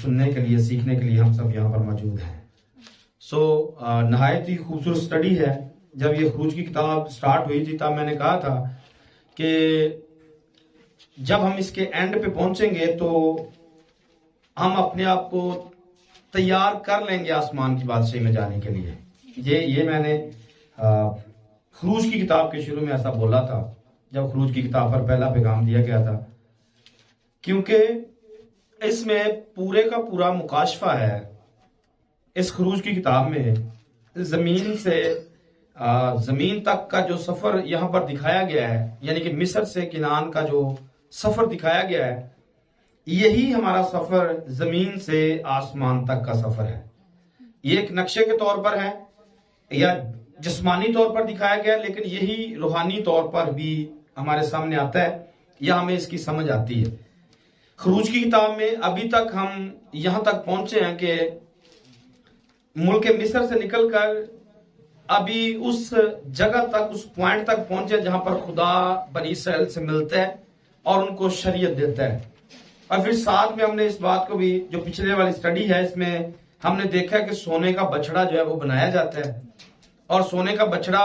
सुनने के लिए, सीखने के लिए हम सब यहाँ पर मौजूद हैं। नहायत ही खूबसूरत स्टडी है। जब ये खरूज की किताब स्टार्ट हुई थी तब मैंने कहा था कि जब हम इसके एंड पे पहुंचेंगे तो हम अपने आप को तैयार कर लेंगे आसमान की बादशाही में जाने के लिए। ये मैंने खरूज की किताब के शुरू में ऐसा बोला था जब खरूज की किताब पर पहला पैगाम दिया गया था, क्योंकि इसमें पूरे का पूरा मुकाशफा है। इस खरूज की किताब में जमीन से जमीन तक का जो सफर यहाँ पर दिखाया गया है, यानी कि मिस्र से किनान का जो सफर दिखाया गया है, यही हमारा सफर जमीन से आसमान तक का सफर है। ये एक नक्शे के तौर पर है या जिस्मानी तौर पर दिखाया गया है, लेकिन यही रूहानी तौर पर भी हमारे सामने आता है या हमें इसकी समझ आती है। खरूज की किताब में अभी तक हम यहां तक पहुंचे हैं कि मुल्क मिस्र से निकलकर अभी उस जगह तक, उस पॉइंट तक पहुंचे जहां पर खुदा बनी इस्राएल से मिलता है और उनको शरीयत देता है। और फिर साथ में हमने इस बात को भी, जो पिछले वाली स्टडी है इसमें हमने देखा कि सोने का बछड़ा जो है वो बनाया जाता है और सोने का बछड़ा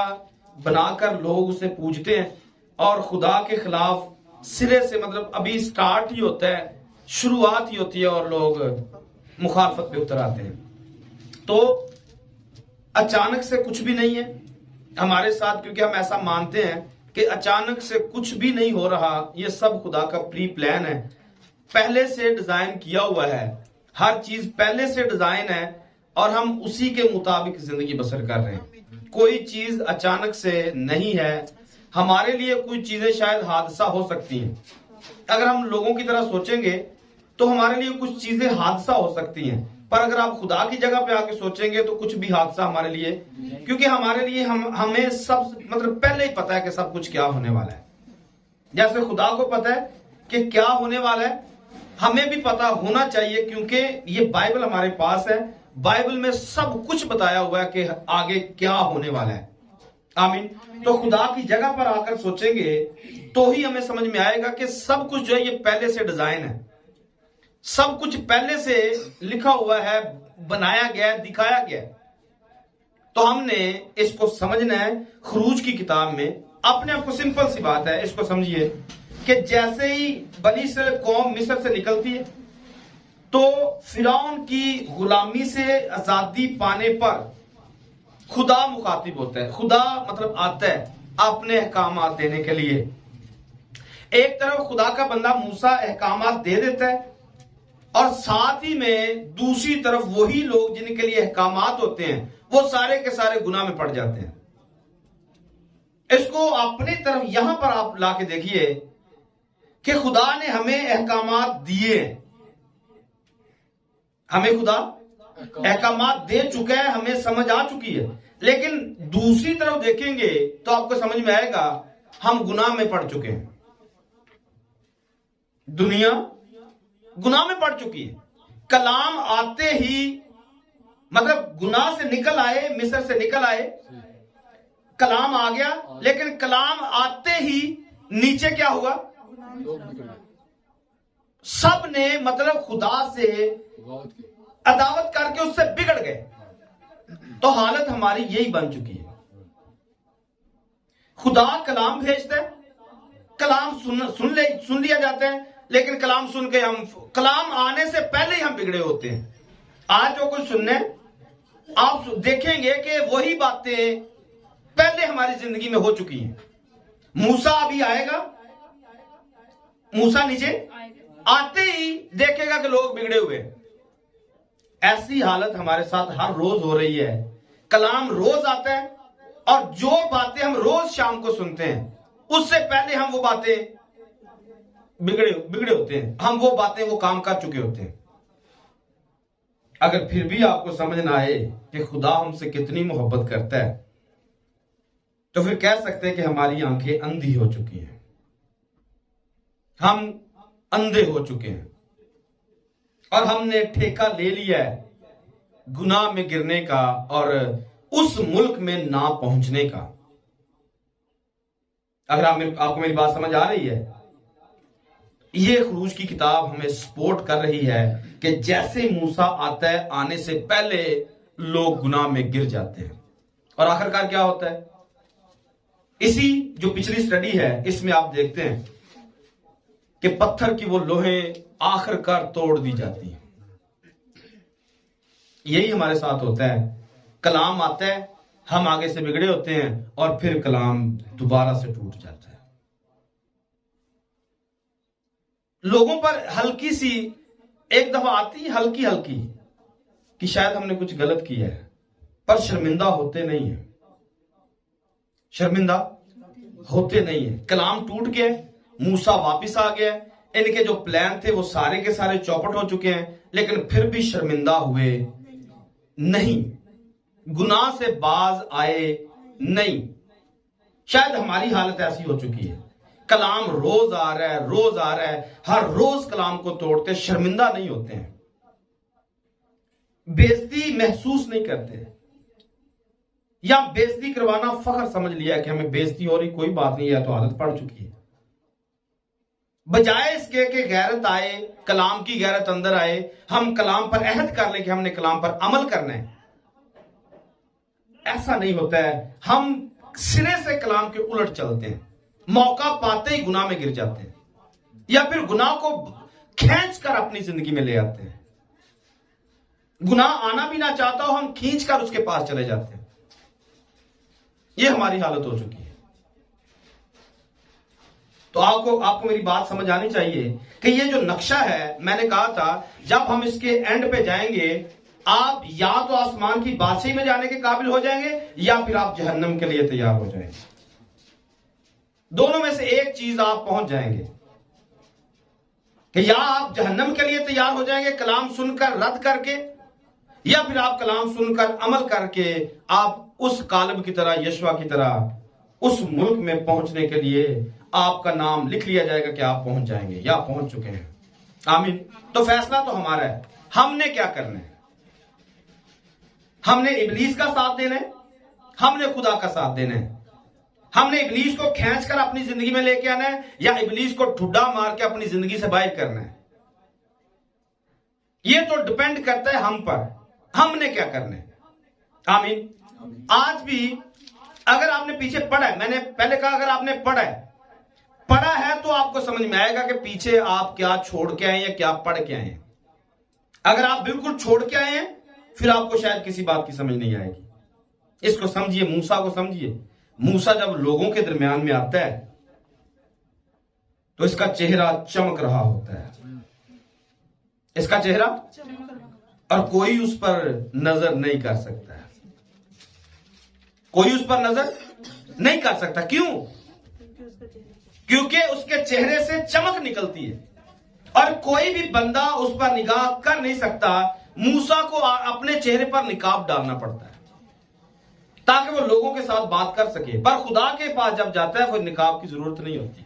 बनाकर लोग उसे पूजते हैं और खुदा के खिलाफ सिरे से, मतलब अभी स्टार्ट ही होता है, शुरुआत ही होती है और लोग मुखालफत पे उतर आते हैं। तो अचानक से कुछ भी नहीं है हमारे साथ, क्योंकि हम ऐसा मानते हैं कि अचानक से कुछ भी नहीं हो रहा। ये सब खुदा का प्री प्लान है, पहले से डिजाइन किया हुआ है। हर चीज पहले से डिजाइन है और हम उसी के मुताबिक जिंदगी बसर कर रहे हैं। कोई चीज अचानक से नहीं है। हमारे लिए कुछ चीजें शायद हादसा हो सकती हैं। अगर हम लोगों की तरह सोचेंगे तो हमारे लिए कुछ चीजें हादसा हो सकती हैं, पर अगर आप खुदा की जगह पे आके सोचेंगे तो कुछ भी हादसा हमारे लिए, क्योंकि हमारे लिए हमें सब, मतलब पहले ही पता है कि सब कुछ क्या होने वाला है। जैसे खुदा को पता है कि क्या होने वाला है, हमें भी पता होना चाहिए, क्योंकि ये बाइबल हमारे पास है। बाइबल में सब कुछ बताया हुआ है कि आगे क्या होने वाला है। आमीन। तो खुदा की जगह पर आकर सोचेंगे तो ही हमें समझ में आएगा कि सब कुछ जो है ये पहले से डिजाइन है, सब कुछ पहले से लिखा हुआ है, बनाया गया है, दिखाया गया है। तो हमने इसको समझना है। खरूज की किताब में अपने आप को, सिंपल सी बात है, इसको समझिए कि जैसे ही बनी इस्राएल कौम मिस्र से निकलती है तो फिरौन की गुलामी से आजादी पाने पर खुदा मुखातिब होता है। खुदा मतलब आता है अपने अहकामात देने के लिए। एक तरफ खुदा का बंदा मूसा अहकामात दे देता है और साथ ही में दूसरी तरफ वही लोग जिनके लिए अहकामात होते हैं वो सारे के सारे गुनाह में पड़ जाते हैं। इसको अपनी तरफ यहां पर आप लाके देखिए कि खुदा ने हमें अहकामात दिए, हमें खुदा अहकामात दे चुका है, हमें समझ आ चुकी है। लेकिन दूसरी तरफ देखेंगे तो आपको समझ में आएगा हम गुनाह में पड़ चुके हैं। दुनिया गुनाह में पड़ चुकी है। कलाम आते ही, मतलब गुनाह से निकल आए, मिस्र से निकल आए, कलाम आ गया, लेकिन कलाम आते ही नीचे क्या हुआ? सब ने मतलब खुदा से अदावत करके उससे बिगड़ गए। तो हालत हमारी यही बन चुकी है। खुदा कलाम भेजता है, कलाम सुन लिया जाता है, लेकिन कलाम सुन के हम, कलाम आने से पहले ही हम बिगड़े होते हैं। आज जो कुछ सुनने आप देखेंगे कि वही बातें पहले हमारी जिंदगी में हो चुकी हैं। मूसा अभी आएगा, मूसा नीचे आते ही देखेगा कि लोग बिगड़े हुए। ऐसी हालत हमारे साथ हर रोज हो रही है। कलाम रोज आता है और जो बातें हम रोज शाम को सुनते हैं उससे पहले हम वो बातें बिगड़े होते हैं, हम वो बातें वो काम कर चुके होते हैं। अगर फिर भी आपको समझ ना आए कि खुदा हमसे कितनी मोहब्बत करता है तो फिर कह सकते हैं कि हमारी आंखें अंधी हो चुकी हैं, हम अंधे हो चुके हैं और हमने ठेका ले लिया है गुनाह में गिरने का और उस मुल्क में ना पहुंचने का। अगर आपको मेरी बात समझ आ रही है, ये खरूज की किताब हमें सपोर्ट कर रही है कि जैसे मूसा आता है, आने से पहले लोग गुनाह में गिर जाते हैं और आखिरकार क्या होता है। इसी जो पिछली स्टडी है इसमें आप देखते हैं कि पत्थर की वो लोहें आखिरकार तोड़ दी जाती हैं। यही हमारे साथ होता है, कलाम आता है, हम आगे से बिगड़े होते हैं और फिर कलाम दोबारा से टूट जाता है। लोगों पर हल्की सी एक दफा आती है, हल्की हल्की, कि शायद हमने कुछ गलत किया है, पर शर्मिंदा होते नहीं है, शर्मिंदा होते नहीं है। कलाम टूट गया, मूसा वापस आ गया, इनके जो प्लान थे वो सारे के सारे चौपट हो चुके हैं, लेकिन फिर भी शर्मिंदा हुए नहीं, गुनाह से बाज आए नहीं। शायद हमारी हालत ऐसी हो चुकी है, कलाम रोज आ रहा है, रोज आ रहा है, हर रोज कलाम को तोड़ते, शर्मिंदा नहीं होते हैं, बेइज्जती महसूस नहीं करते, या बेइज्जती करवाना फख्र समझ लिया कि हमें बेइज्जती हो रही, कोई बात नहीं है, तो आदत पड़ चुकी है। बजाय इसके कि गैरत आए, कलाम की गैरत अंदर आए, हम कलाम पर अहद कर लें कि हमने कलाम पर अमल करना है, ऐसा नहीं होता है। हम सिरे से कलाम के उलट चलते हैं, मौका पाते ही गुनाह में गिर जाते हैं, या फिर गुनाह को खींच कर अपनी जिंदगी में ले आते हैं। गुनाह आना भी ना चाहता हो, हम खींच कर उसके पास चले जाते हैं। यह हमारी हालत हो चुकी है। तो आपको मेरी बात समझ आनी चाहिए कि ये जो नक्शा है, मैंने कहा था जब हम इसके एंड पे जाएंगे, आप या तो आसमान की बादशाही में जाने के काबिल हो जाएंगे, या फिर आप जहन्नम के लिए तैयार हो जाएंगे। दोनों में से एक चीज आप पहुंच जाएंगे कि या आप जहन्नम के लिए तैयार हो जाएंगे कलाम सुनकर रद्द करके, या फिर आप कलाम सुनकर अमल करके आप उस कालब की तरह, यशवा की तरह उस मुल्क में पहुंचने के लिए आपका नाम लिख लिया जाएगा कि आप पहुंच जाएंगे या पहुंच चुके हैं। आमीन। तो फैसला तो हमारा है, हमने क्या करना है। हमने इब्लीस का साथ देना है, हमने खुदा का साथ देना है। हमने इब्लीस को खींचकर अपनी जिंदगी में लेके आना है, या इब्लीस को ठुड्डा मार के अपनी जिंदगी से बाहर करना है। यह तो डिपेंड करता है हम पर, हमने क्या करना है। आमीन। आज भी अगर आपने पीछे पढ़ा है, मैंने पहले कहा अगर आपने पढ़ा है तो आपको समझ में आएगा कि पीछे आप क्या छोड़ के आए या क्या पढ़ के आए हैं। अगर आप बिल्कुल छोड़ के आए हैं, फिर आपको शायद किसी बात की समझ नहीं आएगी। इसको समझिए, मूसा को समझिए। मूसा जब लोगों के दरमियान में आता है तो इसका चेहरा चमक रहा होता है, इसका चेहरा, और कोई उस पर नजर नहीं कर सकता है, कोई उस पर नजर नहीं कर सकता। क्यों? क्योंकि उसके चेहरे से चमक निकलती है और कोई भी बंदा उस पर निगाह कर नहीं सकता। मूसा को अपने चेहरे पर निकाब डालना पड़ता है ताकि वो लोगों के साथ बात कर सके, पर खुदा के पास जब जाता है फिर निकाब की जरूरत नहीं होती।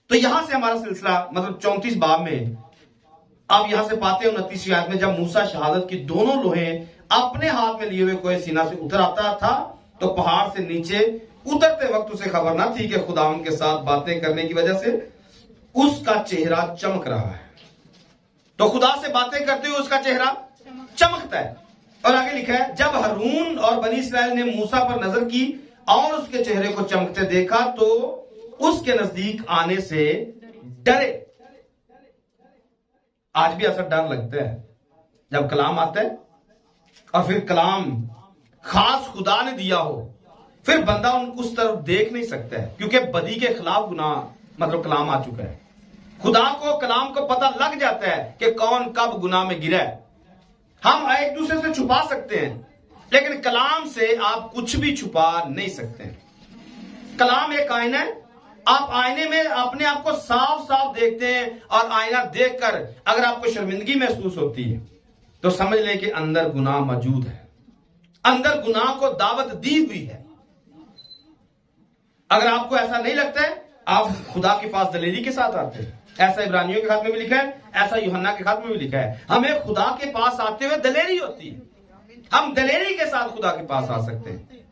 तो यहां से हमारा सिलसिला, मतलब 34 बाब में आप यहां से पाते हो 29वीं आयत में, जब मूसा शहादत की दोनों लोहें अपने हाथ में लिए हुए कोई सीना से उतर आता था, तो पहाड़ से नीचे उतरते वक्त उसे खबर ना थी कि खुदा उनके साथ बातें करने की वजह से उसका चेहरा चमक रहा है। तो खुदा से बातें करते हुए उसका चेहरा चमकता है। और आगे लिखा है, जब हारून और बनी इस्राएल ने मूसा पर नजर की और उसके चेहरे को चमकते देखा तो उसके नजदीक आने से डरे। आज भी ऐसा डर लगता है जब कलाम आता है और फिर कलाम खास खुदा ने दिया हो, फिर बंदा उनको उस तरफ देख नहीं सकता है क्योंकि बदी के खिलाफ गुनाह, मतलब कलाम आ चुका है। खुदा को, कलाम को पता लग जाता है कि कौन कब गुनाह में गिरा है। हम एक दूसरे से छुपा सकते हैं, लेकिन कलाम से आप कुछ भी छुपा नहीं सकते। कलाम एक आईना है, आप आईने में अपने आप को साफ साफ देखते हैं और आईना देखकर अगर आपको शर्मिंदगी महसूस होती है तो समझ लें कि अंदर गुनाह मौजूद है, अंदर गुनाह को दावत दी हुई है। अगर आपको ऐसा नहीं लगता है, आप खुदा के पास दलेरी के साथ आते हैं। ऐसा इब्रानियों के खात में भी लिखा है, ऐसा यूहन्ना के खात में भी लिखा है। हमें खुदा के पास आते हुए दलेरी होती है, हम दलेरी के साथ खुदा के पास आ सकते हैं।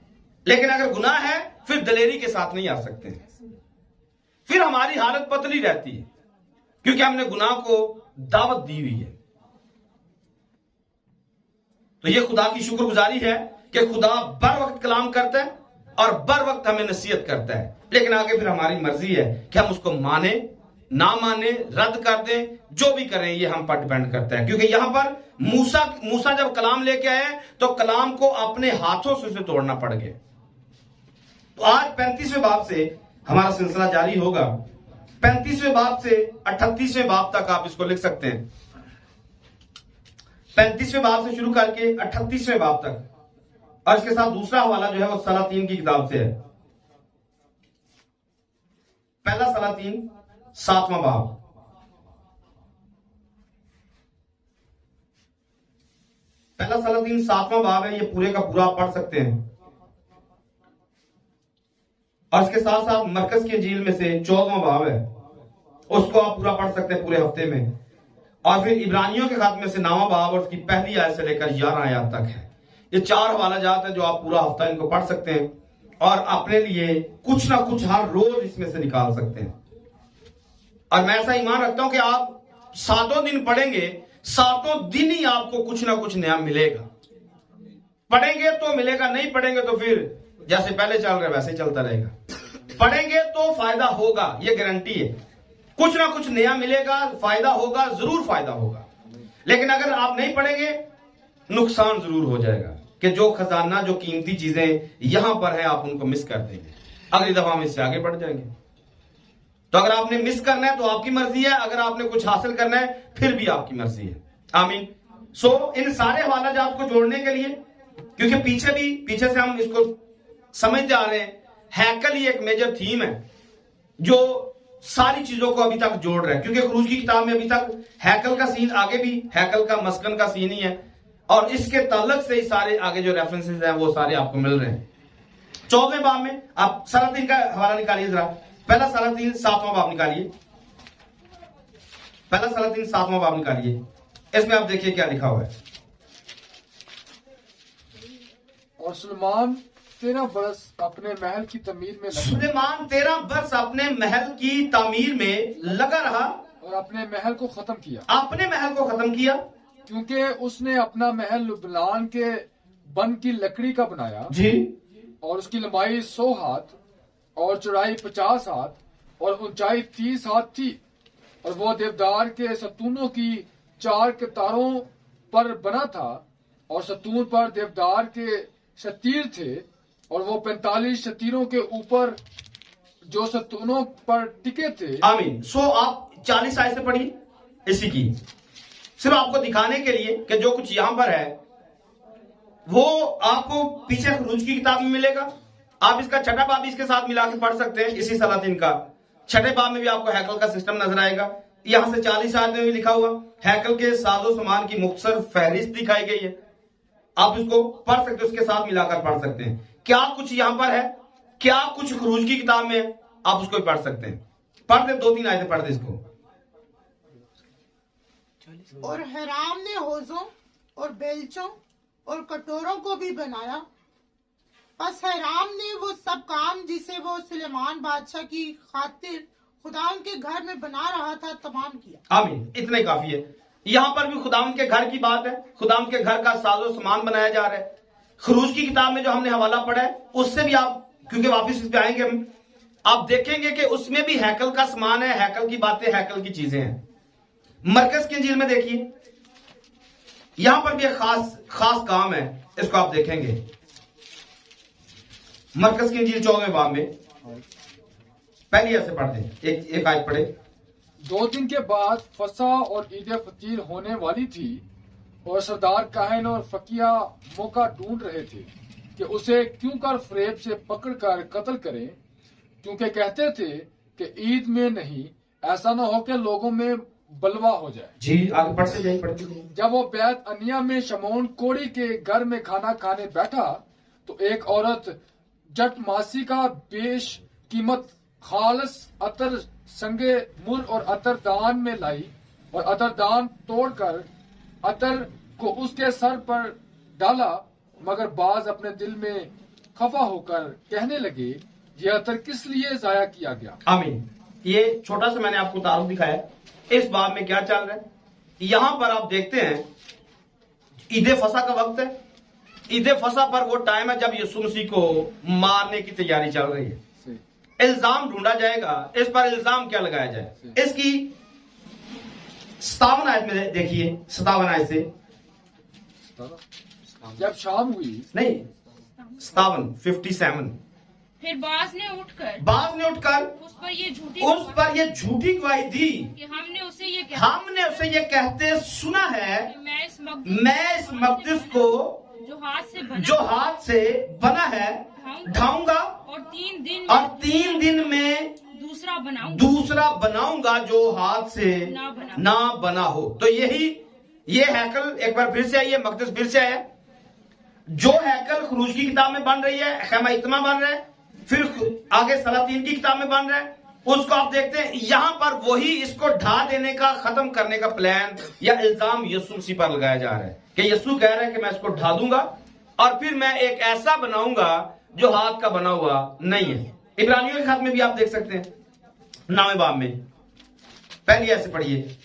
लेकिन अगर गुनाह है फिर दलेरी के साथ नहीं आ सकते, फिर हमारी हालत बदली रहती है, क्योंकि हमने गुनाह को दावत दी हुई है। तो ये खुदा की शुक्रगुजारी है कि खुदा बर वक्त कलाम करता है और बर वक्त हमें नसीहत करता है, लेकिन आगे फिर हमारी मर्जी है कि हम उसको माने ना माने, रद्द कर दें, जो भी करें ये हम पर डिपेंड करता है। क्योंकि यहां पर मूसा जब कलाम लेके आए तो कलाम को अपने हाथों से उसे तोड़ना पड़ गया। तो आज 35वें बाब से हमारा सिलसिला जारी होगा। 35वें बाब से 38वें बाब तक आप इसको लिख सकते हैं। 35वें बाब से शुरू करके 38वें बाब तक, और इसके साथ दूसरा हवाला जो है वो सलातीन की किताब से है। पहला सलातीन 7वां बाब, पहला सलातीन 7वां बाब है। ये पूरे का पूरा आप पढ़ सकते हैं। और इसके साथ साथ मरकज की इंजील में से 14वां बाब है, उसको आप पूरा पढ़ सकते हैं पूरे हफ्ते में। और फिर इब्रानियों के खात में से 9वां बाब और उसकी पहली आयत से लेकर 11 आयत तक है। ये 4 हवाला जात है जो आप पूरा हफ्ता इनको पढ़ सकते हैं और अपने लिए कुछ ना कुछ हर रोज इसमें से निकाल सकते हैं। और मैं ऐसा ईमान रखता हूं कि आप 7 दिन पढ़ेंगे, 7 दिन ही आपको कुछ ना कुछ नया मिलेगा। पढ़ेंगे तो मिलेगा, नहीं पढ़ेंगे तो फिर जैसे पहले चल रहा है वैसे चलता रहेगा। पढ़ेंगे तो फायदा होगा, ये गारंटी है। कुछ ना कुछ नया मिलेगा, फायदा होगा, जरूर फायदा होगा। लेकिन अगर आप नहीं पढ़ेंगे नुकसान जरूर हो जाएगा कि जो खजाना, जो कीमती चीजें यहां पर है आप उनको मिस कर देंगे। अगली दफा हम इससे आगे बढ़ जाएंगे। तो अगर आपने मिस करना है तो आपकी मर्जी है, अगर आपने कुछ हासिल करना है फिर भी आपकी मर्जी है। आमीन। सो इन सारे हवाला जात को जोड़ने के लिए, क्योंकि पीछे से हम इसको समझते आ रहे हैं, हैकल ही एक मेजर थीम है जो सारी चीजों को अभी तक जोड़ रहा है। क्योंकि खरूज की किताब में अभी तक हैकल का सीन, आगे भी हैकल का मस्कन का सीन ही है, और इसके ताल्लुक से ही सारे आगे जो रेफरेंसेस हैं वो सारे आपको मिल रहे हैं। 14वें बाब में आप सलातीन का हवाला निकालिए जरा। पहला सलातीन 7वां बाब निकालिए। पहला सलातीन 7वां बाब निकालिए। इसमें आप देखिए क्या लिखा हुआ है। और सुलेमान 13 बरस अपने महल की तमीर में लगा। सुलेमान 13 बरस अपने महल की तामीर में लगा रहा और अपने महल को खत्म किया। अपने महल को खत्म किया क्योंकि उसने अपना महल लुबनान के बन की लकड़ी का बनाया जी, और उसकी लंबाई 100 हाथ और चौड़ाई 50 हाथ और ऊंचाई 30 हाथ थी। और वो देवदार के सतूनों की 4 कतारों पर बना था और सतून पर देवदार के शतीर थे, और वो 45 शतीरों के ऊपर जो सतूनों पर टिके थे। आमीन। सो आप 40 आयत से पढ़िए इसी की, सिर्फ आपको दिखाने के लिए कि जो कुछ यहां पर है वो आपको पीछे खरूज की किताब में मिलेगा। आप इसका छठा बाब इसके साथ मिला के पढ़ सकते हैं। इसी सलातीन का छठे बाब में भी आपको हैकल का सिस्टम नजर आएगा। यहां से 40 आयत में भी लिखा हुआ हैकल के साजो सामान की मुख्तसर फहरिस्त दिखाई गई है। आप इसको पढ़ सकते हैं, उसके साथ मिलाकर पढ़ सकते हैं क्या कुछ यहां पर है, क्या कुछ खरूज की किताब में है, आप उसको भी पढ़ सकते हैं। पढ़ दे, 2-3 आयतें पढ़ दे इसको। और हिराम ने होजों और बेलचों और कटोरों को भी बनाया। बस हिराम ने वो सब काम जिसे वो सुलेमान बादशाह की खातिर खुदा के घर में बना रहा था तमाम किया। आमीन। इतने काफी है। यहां पर भी खुदाम के घर की बात है, खुदाम के घर का साजो सामान बनाया जा रहा है। खरूज की किताब में जो हमने हवाला पढ़ा है उससे भी आप, क्योंकि वापस इस पे आएंगे हम, आप देखेंगे कि उसमें भी हैकल का सामान है, हैकल की बातें, हैकल की चीजें हैं। मरकज की इंजील में देखिए, यहां पर भी एक खास काम है, इसको आप देखेंगे। मरकज की इंजील 14वें बाब में पहली ऐसे पढ़ दें, एक आयत पढ़े। 2 दिन के बाद फसा और ईद फतीर होने वाली थी, और सरदार काहन और फकिया मौका ढूंढ रहे थे कि उसे क्यों कर फरेब से पकड़कर कत्ल करें, क्योंकि कहते थे कि ईद में नहीं, ऐसा न हो कि लोगों में बलवा हो जाए। जी, आगे पढ़ते जाइए, पढ़ते जाइए। जब वो बैत अनिया में शमौन कोड़ी के घर में खाना खाने बैठा तो एक औरत जट मासी का बेश कीमत खालस अतर संगे मुर और अतर दान में लाई, और अतर दान तोड़कर अतर को उसके सर पर डाला। मगर बाज अपने दिल में खफा होकर कहने लगे, ये अतर किस लिए जाया किया गया। आमीन। ये छोटा सा मैंने आपको तारुफ दिखाया इस बाब में क्या चल रहा है। यहां पर आप देखते हैं ईद फसा का वक्त है। ईद फसा पर वो टाइम है जब यीशु मसीह को मारने की तैयारी चल रही है। इल्जाम ढूंढा जाएगा, इस पर इल्जाम क्या लगाया जाए। इसकी 57 आयत में देखिए, 57 आयत से जब शाम हुई, नहीं 57 फिर बाज ने उठकर उस पर ये झूठी गवाही दी कि हमने उसे ये कहते सुना है कि मैं इस मकदस को जो हाथ से बना है ढाऊंगा और 3 दिन में दूसरा बनाऊंगा जो हाथ से ना बना हो। तो ये हैकल एक बार फिर से आई है, मकदस फिर से आया। जो हैकल खरूज की किताब में बन रही है, खैमा इत्मा बन रहा है, फिर आगे सलातीन की किताब में बन रहा है, उसको आप देखते हैं यहां पर वही इसको ढा देने का, खत्म करने का प्लान या इल्जाम यीशु मसीह पर लगाया जा रहा है कि यीशु कह रहा है कि मैं इसको ढा दूंगा और फिर मैं एक ऐसा बनाऊंगा जो हाथ का बना हुआ नहीं है। इब्रानियों के खत में भी आप देख सकते हैं 9वें बाब में पहली ऐसे पढ़िए।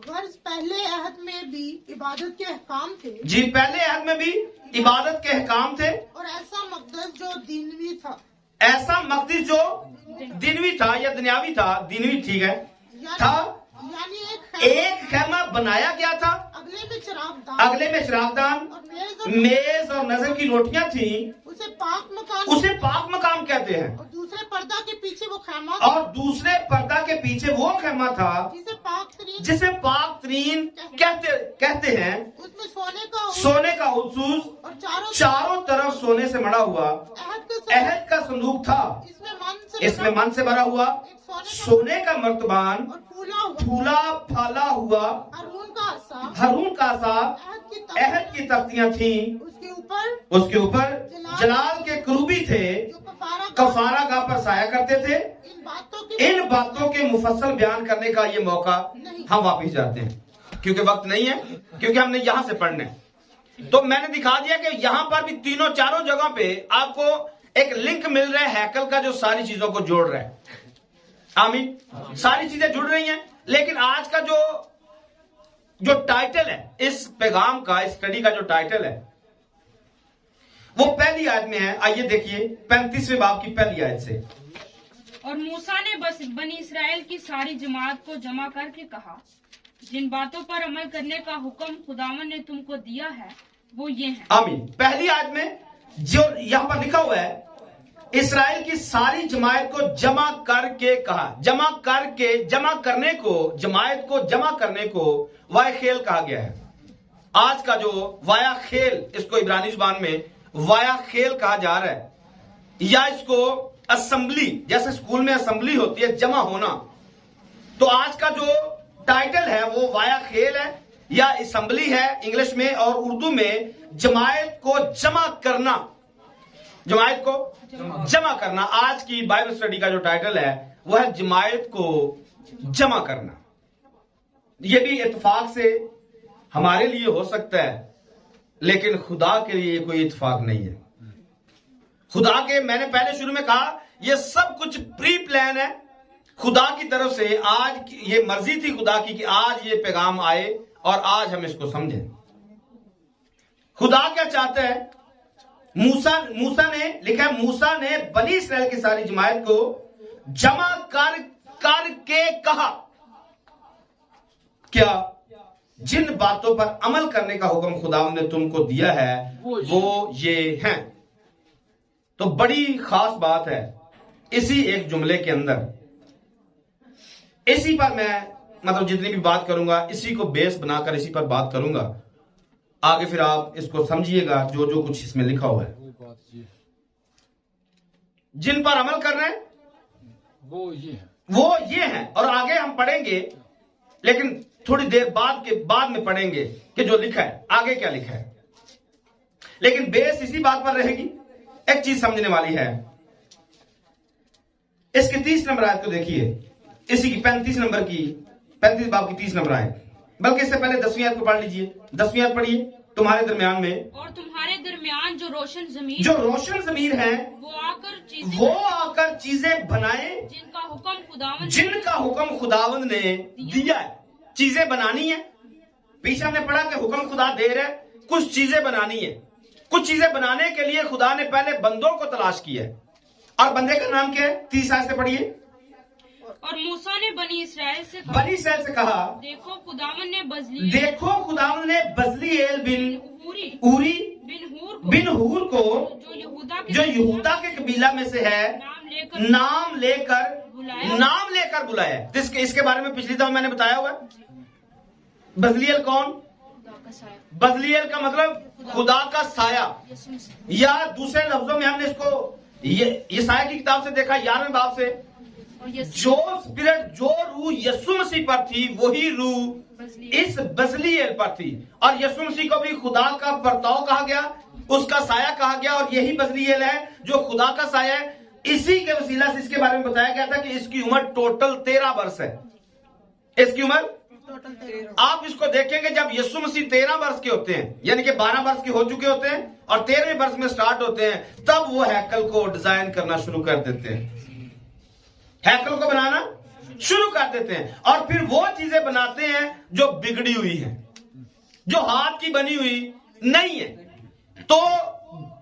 वर्ष पहले अहद में भी इबादत के अहकाम थे। जी, पहले अहद में भी इबादत के अहकाम थे और ऐसा मकदस जो दिनवी था, ऐसा मकदस जो दिनवी था या दुनियावी था, दिनवी ठीक है था, यानी एक खैमा बनाया गया था, अगले में चिरागदान और मेज और नजर की रोटियां थी, उसे पाक मकाम कहते हैं। और दूसरे पर्दा के पीछे वो खैमा और दूसरे पर्दा के पीछे वो खैमा था जिसे पाक तरीन कहते हैं। उसमें सोने का उसूस और चारों तरफ सोने से मढ़ा हुआ अहद का संदूक था। इसमें मन से भरा हुआ सोने का मर्तबान और फूला फाला हुआ हरून का सा अहद की तख्तियां थी। उसके ऊपर जलाल के करूबी थे, कफारा गाह पर साया करते थे। इन बातों के मुफस्सल बयान करने का ये मौका हम वापिस जाते हैं क्योंकि वक्त नहीं है, क्योंकि हमने यहां से पढ़ना है। तो मैंने दिखा दिया कि यहां पर भी तीनों चारों जगह पे आपको एक लिंक मिल रहा है हैकल का, जो सारी चीजों को जोड़ रहा है। आमीन, सारी चीजें जुड़ रही हैं। लेकिन आज का जो टाइटल है इस पैगाम का, इस स्टडी का जो टाइटल है वो पहली आयत में है। आइए देखिए 35वें बाब की पहली आयत से। और मूसा ने बस बनी इसराइल की सारी जमात को जमा करके कहा, जिन बातों पर अमल करने का हुक्म खुदावन ने तुमको दिया है वो ये है। आमीन। पहली आयत में जो यहां पर लिखा हुआ है, इसराइल की सारी जमात को जमा करके कहा। जमात को जमा करने को वाया खेल कहा गया है। आज का जो वाया खेल, इसको इब्रानी जुबान में वाया खेल कहा जा रहा है, या इसको असेंबली, जैसे स्कूल में असेंबली होती है जमा होना, तो आज का जो टाइटल है वो वाया खेल है या असेंबली है इंग्लिश में, और उर्दू में जमात को जमा करना। आज की बाइबल स्टडी का जो टाइटल है वह है जमात को जमा करना। यह भी इत्तेफाक से हमारे लिए हो सकता है, लेकिन खुदा के लिए कोई इत्तेफाक नहीं है। खुदा के, मैंने पहले शुरू में कहा, यह सब कुछ प्री प्लान है खुदा की तरफ से। आज ये मर्जी थी खुदा की कि आज ये पैगाम आए और आज हम इसको समझें। खुदा क्या चाहता है? मूसा ने लिखा, मूसा ने बनी इस्राएल की सारी जमात को जमा करके कहा, क्या? जिन बातों पर अमल करने का हुक्म खुदा ने तुमको दिया है वो ये हैं। तो बड़ी खास बात है इसी एक जुमले के अंदर। इसी पर मैं जितनी भी बात करूंगा इसी को बेस बनाकर इसी पर बात करूंगा। आगे फिर आप इसको समझिएगा जो कुछ इसमें लिखा हुआ है। जिन पर अमल कर रहे हैं वो ये है। और आगे हम पढ़ेंगे, लेकिन थोड़ी देर बाद में पढ़ेंगे कि जो लिखा है आगे क्या लिखा है। लेकिन बेस इसी बात पर रहेगी। एक चीज समझने वाली है, इसके 30 नंबर आयत को देखिए, इसी की 35 बाब की 30 नंबर आयत, बल्कि इससे पहले 10वीं आयत को पढ़ लीजिए। 10वीं आयत पढ़िए, तुम्हारे दरमियान में और तुम्हारे दरमियान जो रोशन जमीन है वो आकर चीजें बनाए जिनका हुक्म खुदावंद ने दिया है। चीजें बनानी है। पीछे हमने पढ़ा कि हुक्म खुदा दे रहा है, कुछ चीजें बनानी है। कुछ चीजें बनाने के लिए खुदा ने पहले बंदों को तलाश किया है, और बंदे का नाम क्या है? 30 आयत से पढ़िए। और मूसा ने बनी इसराइल से कहा, देखो खुदावन ने बजलीएल बिन ऊरी बिन हूर को जो यहूदा के कबीला में से है नाम लेकर बुलाया। तो इसके बारे में पिछली दफा मैंने बताया हुआ। बजलीएल कौन? बजलीएल का मतलब खुदा का साया, या दूसरे लफ्जों में हमने इसको ये साया की किताब से देखा 11वें बाब से, जो स्पिरिट जो रूह यीशु मसीह पर थी वही रूह इस बजलीएल पर थी। और यीशु मसीह को भी खुदा का बर्ताव कहा गया, उसका साया कहा गया, और यही बजलीएल है जो खुदा का साया है। इसी के वसीला से इसके बारे में बताया गया था कि इसकी उम्र टोटल 13 वर्ष है। इसकी उम्र आप इसको देखेंगे, जब यीशु मसीह 13 वर्ष के होते हैं, यानी कि 12 वर्ष के हो चुके होते हैं और 13वें वर्ष में स्टार्ट होते हैं, तब वो हैकल को डिजाइन करना शुरू कर देते हैं, हैकल को बनाना शुरू कर देते हैं। और फिर वो चीजें बनाते हैं जो बिगड़ी हुई है, जो हाथ की बनी हुई नहीं है। तो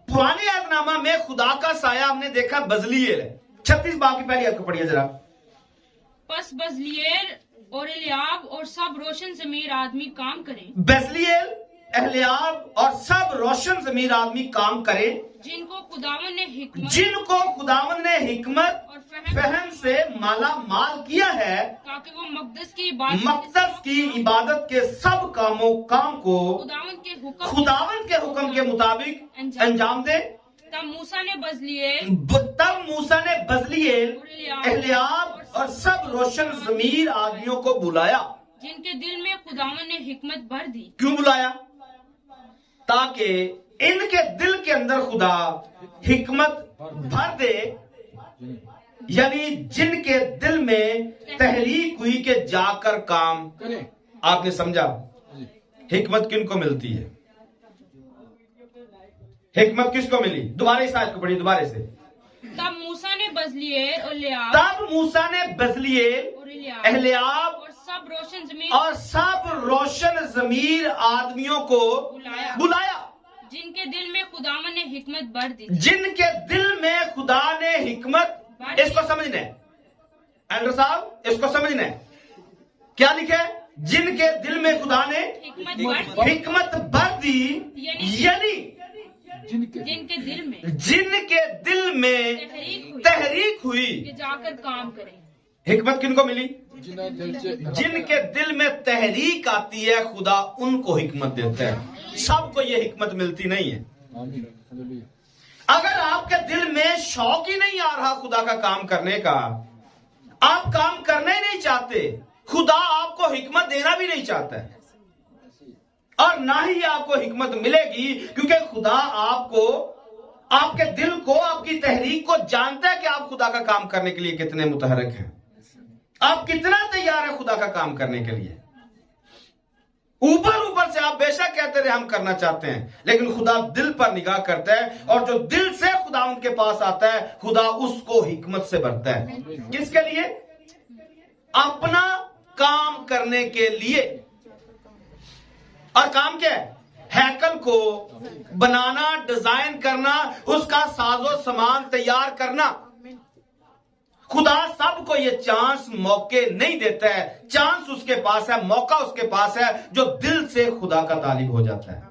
पुराने अहदनामा में खुदा का साया हमने देखा बजलीएल है। 36 बाब की पहली आयत को पढ़िए जरा। बस बजलीएल और एलियाब और सब रोशन ज़मीर आदमी काम करें। बजलीएल, एलियाब और सब रोशन ज़मीर आदमी काम करें, जिनको खुदावन ने हिकमत और फहम से माला माल किया है, ताकि वो मकदस की इबादत के सब काम को खुदावन के हुक्म के मुताबिक अंजाम दे। तब मूसा ने बजलीएल, एलियाब और सब रोशन ज़मीर आदमियों को बुलाया, जिनके दिल में खुदावन ने हिकमत भर दी। क्यों बुलाया? ताकि इनके दिल के अंदर खुदा हिकमत भर दे, यानी जिनके दिल में तहरीक हुई कि जाकर काम करें। आपने समझा? हिकमत किनको मिलती है? हिकमत किसको मिली? दोबारा इस आयत को पढ़िए दोबारा से। तब मूसा ने बजलीएल, एलियाब और सब रोशन ज़मीर आदमियों को बुलाया, जिनके दिल में खुदावन ने हिकमत भर दी। जिनके दिल में खुदा ने हिकमत, इसको समझना है एल्डर साहब, इसको समझना है। क्या लिखे? जिनके दिल में खुदा ने हिकमत भर दी, यानी जिनके दिल में तहरीक हुई कि जाकर काम करें। हिकमत किनको मिली? जिनके दिल में तहरीक आती है, खुदा उनको हिकमत देता है। सबको ये हिकमत मिलती नहीं है। अगर आपके दिल में शौक ही नहीं आ रहा खुदा का काम करने का, आप काम करना ही नहीं चाहते, खुदा आपको हिकमत देना भी नहीं चाहता है, और ना ही आपको हिकमत मिलेगी, क्योंकि खुदा आपको, आपके दिल को, आपकी तहरीक को जानता है कि आप खुदा का काम करने के लिए कितने मुतहरक हैं, आप कितना तैयार है खुदा का काम करने के लिए। ऊपर से आप बेशक कहते रहे हम करना चाहते हैं, लेकिन खुदा दिल पर निगाह करता है, और जो दिल से खुदा उनके पास आता है, खुदा उसको हिकमत से भरता है। किसके लिए? अपना काम करने के लिए। और काम क्या है? हैकल को बनाना, डिजाइन करना, उसका साजो सामान तैयार करना। खुदा सबको ये चांस, मौके नहीं देता है। चांस उसके पास है, मौका उसके पास है, जो दिल से खुदा का तालिब हो जाता है।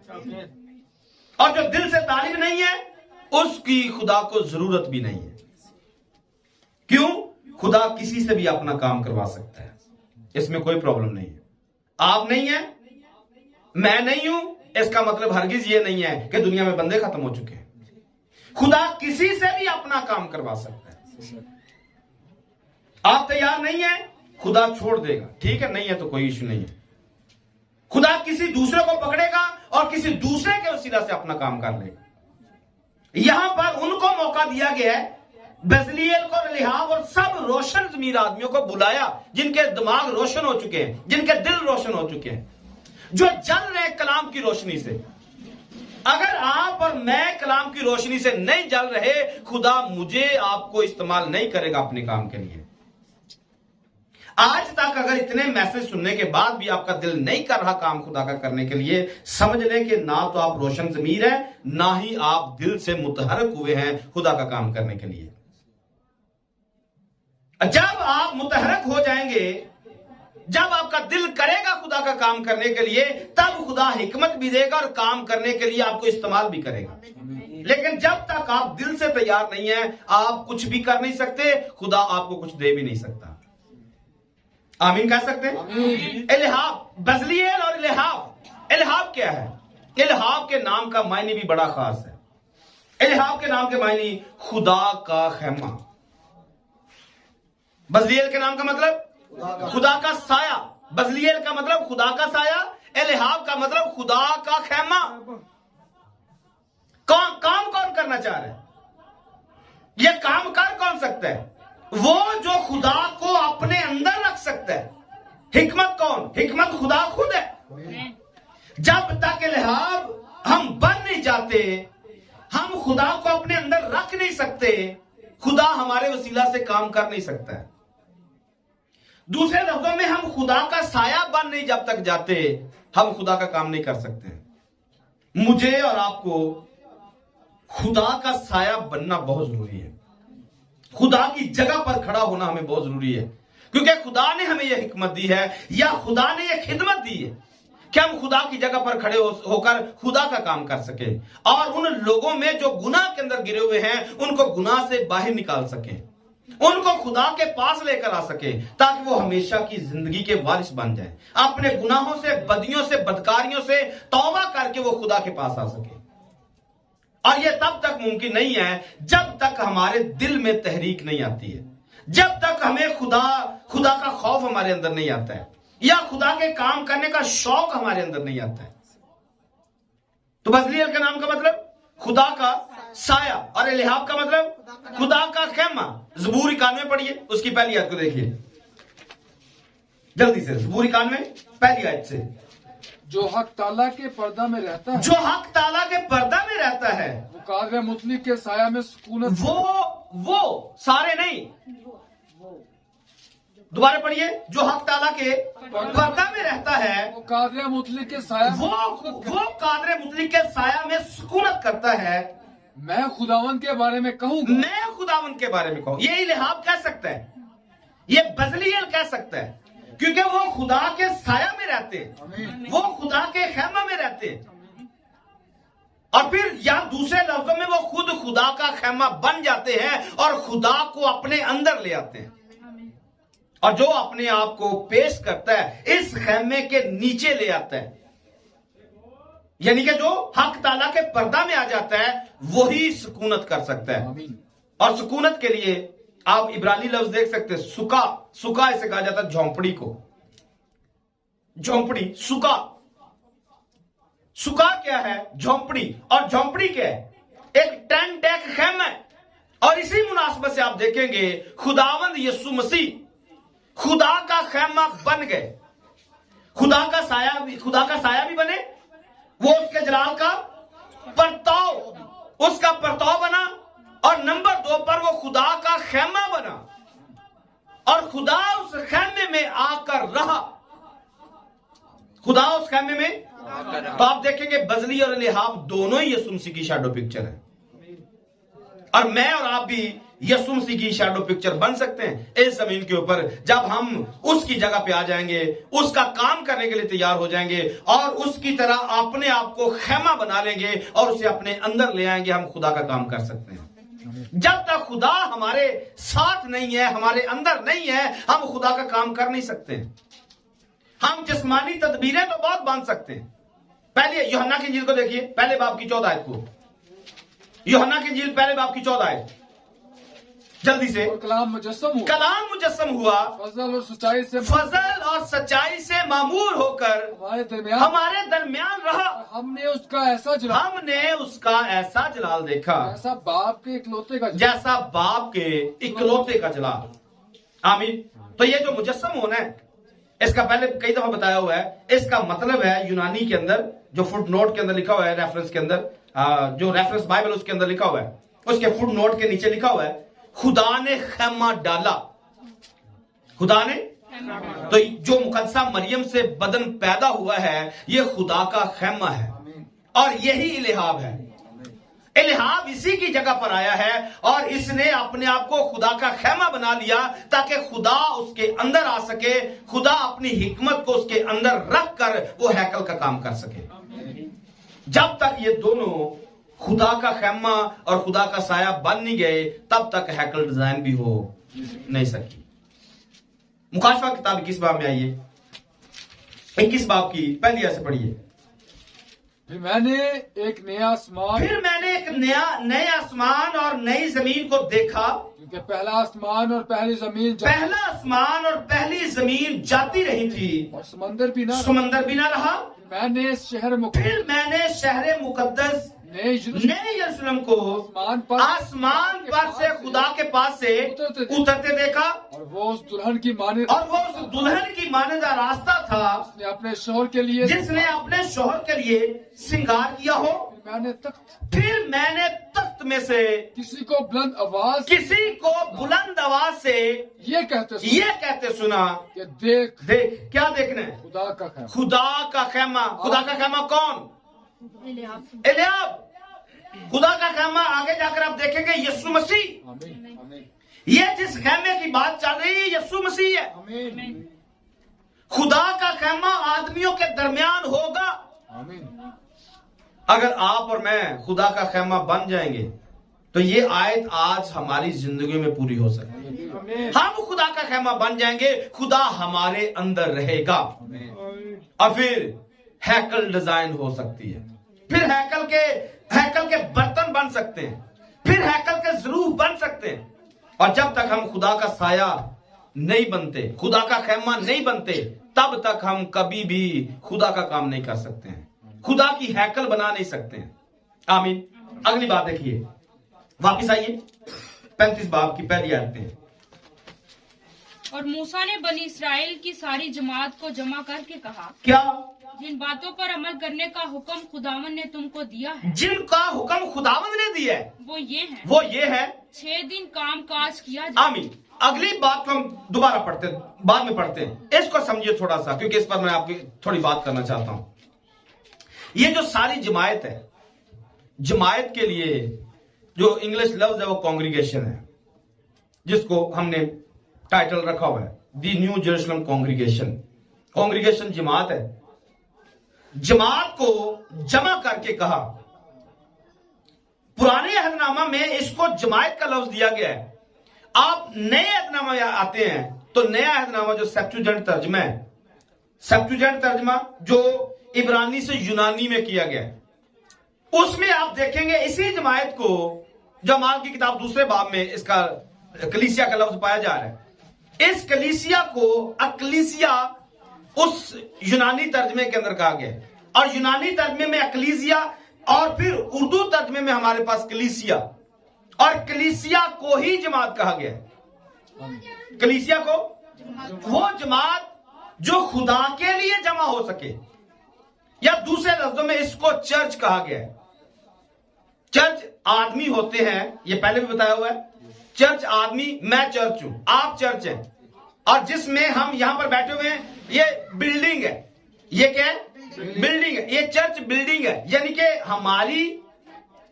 और जो दिल से तालिब नहीं है, उसकी खुदा को जरूरत भी नहीं है। क्यों? खुदा किसी से भी अपना काम करवा सकता है, इसमें कोई प्रॉब्लम नहीं है। आप नहीं है, मैं नहीं हूं, इसका मतलब हरगिज ये नहीं है कि दुनिया में बंदे खत्म हो चुके हैं। खुदा किसी से भी अपना काम करवा सकता है। आप तैयार नहीं है, खुदा छोड़ देगा, ठीक है, नहीं है तो कोई इश्यू नहीं है। खुदा किसी दूसरे को पकड़ेगा और किसी दूसरे के वसीला से अपना काम कर लेगा। यहां पर उनको मौका दिया गया है, बजलीएल को, एलियाब और सब रोशन ज़मीर आदमियों को बुलाया, जिनके दिमाग रोशन हो चुके हैं, जिनके दिल रोशन हो चुके हैं, जो जल रहे कलाम की रोशनी से। अगर आप और मैं कलाम की रोशनी से नहीं जल रहे, खुदा मुझे आपको इस्तेमाल नहीं करेगा अपने काम के लिए। आज तक अगर इतने मैसेज सुनने के बाद भी आपका दिल नहीं कर रहा काम खुदा का करने के लिए, समझ लें कि ना तो आप रोशन ज़मीर हैं, ना ही आप दिल से मुतहरक हुए हैं खुदा का काम करने के लिए। जब आप मुतहरक हो जाएंगे, जब आपका दिल करेगा खुदा का काम करने के लिए, तब खुदा हिकमत भी देगा और काम करने के लिए आपको इस्तेमाल भी करेगा। लेकिन जब तक आप दिल से तैयार नहीं हैं, आप कुछ भी कर नहीं सकते, खुदा आपको कुछ दे भी नहीं सकता। आमीन कह सकते हैं? इल्हाब, बजलीएल और इल्हाब। इल्हाब क्या है? इल्हाब के नाम का मायने भी बड़ा खास है। इल्हाब के नाम के मायने खुदा का खेमा। बजलीएल के नाम का मतलब खुदा का साया। बजलीएल का मतलब खुदा का साया, इल्हाब का मतलब खुदा का खेमा। काम कौन करना चाह रहा है? यह काम कर कौन सकता है? वो जो खुदा को अपने अंदर रख सकता है। हिकमत कौन? हिकमत खुदा खुद है। जब तक इल्हाब हम बन नहीं जाते, हम खुदा को अपने अंदर रख नहीं सकते, खुदा हमारे वसीला से काम कर नहीं सकता है। दूसरे लफ्जों में, हम खुदा का साया बन नहीं जब तक जाते, हम खुदा का काम नहीं कर सकते। मुझे और आपको खुदा का साया बनना बहुत जरूरी है। खुदा की जगह पर खड़ा होना हमें बहुत जरूरी है, क्योंकि खुदा ने हमें यह हिकमत दी है, या खुदा ने यह खिदमत दी है कि हम खुदा की जगह पर खड़े होकर खुदा का काम कर सके, और उन लोगों में जो गुनाह के अंदर गिरे हुए हैं, उनको गुनाह से बाहर निकाल सके, उनको खुदा के पास लेकर आ सके, ताकि वो हमेशा की जिंदगी के वारिस बन जाए। अपने गुनाहों से, बदियों से, बदकारियों से तौबा करके वो खुदा के पास आ सके। और यह तब तक मुमकिन नहीं है जब तक हमारे दिल में तहरीक नहीं आती है, जब तक हमें खुदा का खौफ हमारे अंदर नहीं आता है, या खुदा के काम करने का शौक हमारे अंदर नहीं आता है। तो बजलीएल का नाम का मतलब खुदा का साया, और इल्हाब का मतलब खुदा का खेमा। ज़बूर 91 पढ़िए, उसकी पहली आयत को देखिए जल्दी से। ज़बूर 91 पहली आयत से। जो हक ताला के पर्दा में रहता है, जो हक ताला के पर्दा में रहता है, वो कादर मुतलिक के साया में सुकूनत। वो सारे नहीं, दोबारा पढ़िए। जो हक ताला के पर्दा में रहता है, वो कादर मुतलिक के साया वो कादर मुतलिक के साया में सुकूनत करता है। मैं खुदावन के बारे में कहूंगा, मैं खुदावन के बारे में कहूं। ये इल्हाब कह सकता है, ये बजलीएल कह सकता है, क्योंकि वो खुदा के साया में रहते हैं, वो खुदा के खेमा में रहते हैं। और फिर या दूसरे लफ्जों में, वो खुद खुदा का खेमा बन जाते हैं और खुदा को अपने अंदर ले आते हैं। और जो अपने आप को पेश करता है, इस खेमे के नीचे ले आता है, यानी कि जो हक ताला के पर्दा में आ जाता है, वही सुकूनत कर सकता है। और सुकूनत के लिए आप इब्रानी लफ्ज देख सकते हैं, सुका इसे कहा जाता है झोंपड़ी को। झोंपड़ी, सुका क्या है? झोंपड़ी। और झोंपड़ी क्या है? एक टेंट, एक खेमा है। और इसी मुनासबत से आप देखेंगे, खुदावंद यीशु मसीह खुदा का खेमा बन गए। खुदा का साया भी बने, वो उसके जलाल का उसका परताव बना, और नंबर 2 पर वो खुदा का खेमा बना, और खुदा उस खेमे में आकर रहा। खुदा उस खेमे में, तो आप देखेंगे बजली और इल्हाब दोनों ही यीशु मसीह की शैडो पिक्चर है। और मैं और आप भी यीशु मसीह की शैडो पिक्चर बन सकते हैं इस जमीन के ऊपर, जब हम उसकी जगह पे आ जाएंगे, उसका काम करने के लिए तैयार हो जाएंगे, और उसकी तरह अपने आप को खेमा बना लेंगे और उसे अपने अंदर ले आएंगे। हम खुदा का काम कर सकते हैं। जब तक खुदा हमारे साथ नहीं है, हमारे अंदर नहीं है, हम खुदा का काम कर नहीं सकते। हम जिस्मानी तदबीरें तो बहुत बांध सकते हैं। पहले यूहन्ना की इंजील को देखिए, पहले बाब की 14 आयत को। यूहन्ना की इंजील पहले बाब की 14 आयत, जल्दी से। कलाम मुजस्सम हुआ, फजल और सच्चाई से मामूर होकर हमारे दरमियान रहा। हमने उसका ऐसा जलाल देखा, जैसा बाप के इकलौते का जलाल। आमीन। तो ये जो मुजस्सम होना है, इसका पहले कई दफा बताया हुआ है, इसका मतलब है यूनानी के अंदर जो फुट नोट के अंदर लिखा हुआ है, रेफरेंस के अंदर, जो रेफरेंस बाइबल उसके अंदर लिखा हुआ है, उसके फुट नोट के नीचे लिखा हुआ है खुदा ने खैमा डाला। खुदा ने, तो जो मुकद्दसा मरियम से बदन पैदा हुआ है ये खुदा का खैमा है और यही इल्हाब है। इल्हाब इसी की जगह पर आया है और इसने अपने आप को खुदा का खैमा बना लिया ताकि खुदा उसके अंदर आ सके, खुदा अपनी हिकमत को उसके अंदर रख कर वो हैकल का काम कर सके। जब तक ये दोनों खुदा का खैमा और खुदा का साया बन नहीं गए तब तक हैकल डिजाइन भी हो नहीं सकी। मुकाशफा किताब 21 बाब में आइए, 21 बाब की पहली आयत से पढ़िए। फिर मैंने एक नया आसमान और नई जमीन को देखा, क्योंकि पहला आसमान और पहली जमीन जाती रही थी और समंदर भी ना रहा। फिर मैंने शहर मुकद्दस नए यरूशलेम को आसमान पर से खुदा के पास से उतरते देखा और वो उस दुल्हन की मानंद रास्ता था जिसने अपने शौहर के लिए श्रृंगार किया हो। फिर मैंने तख्त में से किसी को बुलंद आवाज से ये कहते सुना कि देख। क्या देखना है? खुदा का खैमा। खुदा का खैमा कौन? एलियाब। खुदा का खैमा आगे जाकर आप देखेंगे यीशु मसीह। ये जिस खैमे की बात चल रही है यीशु मसीह है। खुदा का खैमा आदमियों के दरमियान होगा। अगर आप और मैं खुदा का खैमा बन जाएंगे तो ये आयत आज हमारी जिंदगी में पूरी हो सकती है। हम खुदा का खैमा बन जाएंगे, खुदा हमारे अंदर रहेगा और फिर हैकल डिजाइन हो सकती है। फिर हैकल के बर्तन बन सकते हैं, फिर हैकल के ज़रूफ बन सकते हैं। और जब तक हम खुदा का साया नहीं बनते, खुदा का खैमा नहीं बनते, तब तक हम कभी भी खुदा का काम नहीं कर सकते हैं, खुदा की हैकल बना नहीं सकते हैं। आमीन। अगली बात देखिए, वापिस आइए 35 बाब की पहली आयत में। और मूसा ने बनी इस्राएल की सारी जमात को जमा करके कहा, क्या? जिन बातों पर अमल करने का हुक्म खुदावन ने तुमको दिया है, जिनका हुक्म खुदावन ने दिया है वो ये है 6 दिन काम काज किया जाए। आमीन। अगली बात को हम दोबारा पढ़ते हैं, बाद में पढ़ते हैं। इसको समझिए थोड़ा सा, क्योंकि इस पर मैं आपकी थोड़ी बात करना चाहता हूं। ये जो सारी जमायत है, जमायत के लिए जो इंग्लिश लफ्ज है वो कॉन्ग्रीगेशन है, जिसको हमने टाइटल रखा हुआ है the new Jerusalem congregation. Congregation जमात है। जमात को जमा करके कहा। पुराने अहदनामा में इसको जमायत का लफ्ज दिया गया है। आप नए अहदनामा आते हैं तो नया अहदनामा जो सेप्टुजेंट तर्जमा है, सेप्टुजेंट तर्जमा जो इब्रानी से यूनानी में किया गया है, उसमें आप देखेंगे इसी जमायत को, जो अमाल की किताब दूसरे बाब में इसका कलीसिया का लफ्ज पाया जा रहा है, इस कलीसिया को अक्लीसिया उस यूनानी तर्जमे के अंदर कहा गया। और यूनानी तर्जमे में अक्लीसिया और फिर उर्दू तर्जमे में हमारे पास कलीसिया, और कलीसिया को ही जमात कहा गया। कलीसिया को वो जमात जो खुदा के लिए जमा हो सके, या दूसरे लफ्जों में इसको चर्च कहा गया है। चर्च आदमी होते हैं, ये पहले भी बताया हुआ है। चर्च आदमी, मैं चर्च हूं, आप चर्च हैं, और जिसमें हम यहां पर बैठे हुए हैं ये बिल्डिंग है। ये क्या है? बिल्डिंग है। ये चर्च बिल्डिंग है, यानी कि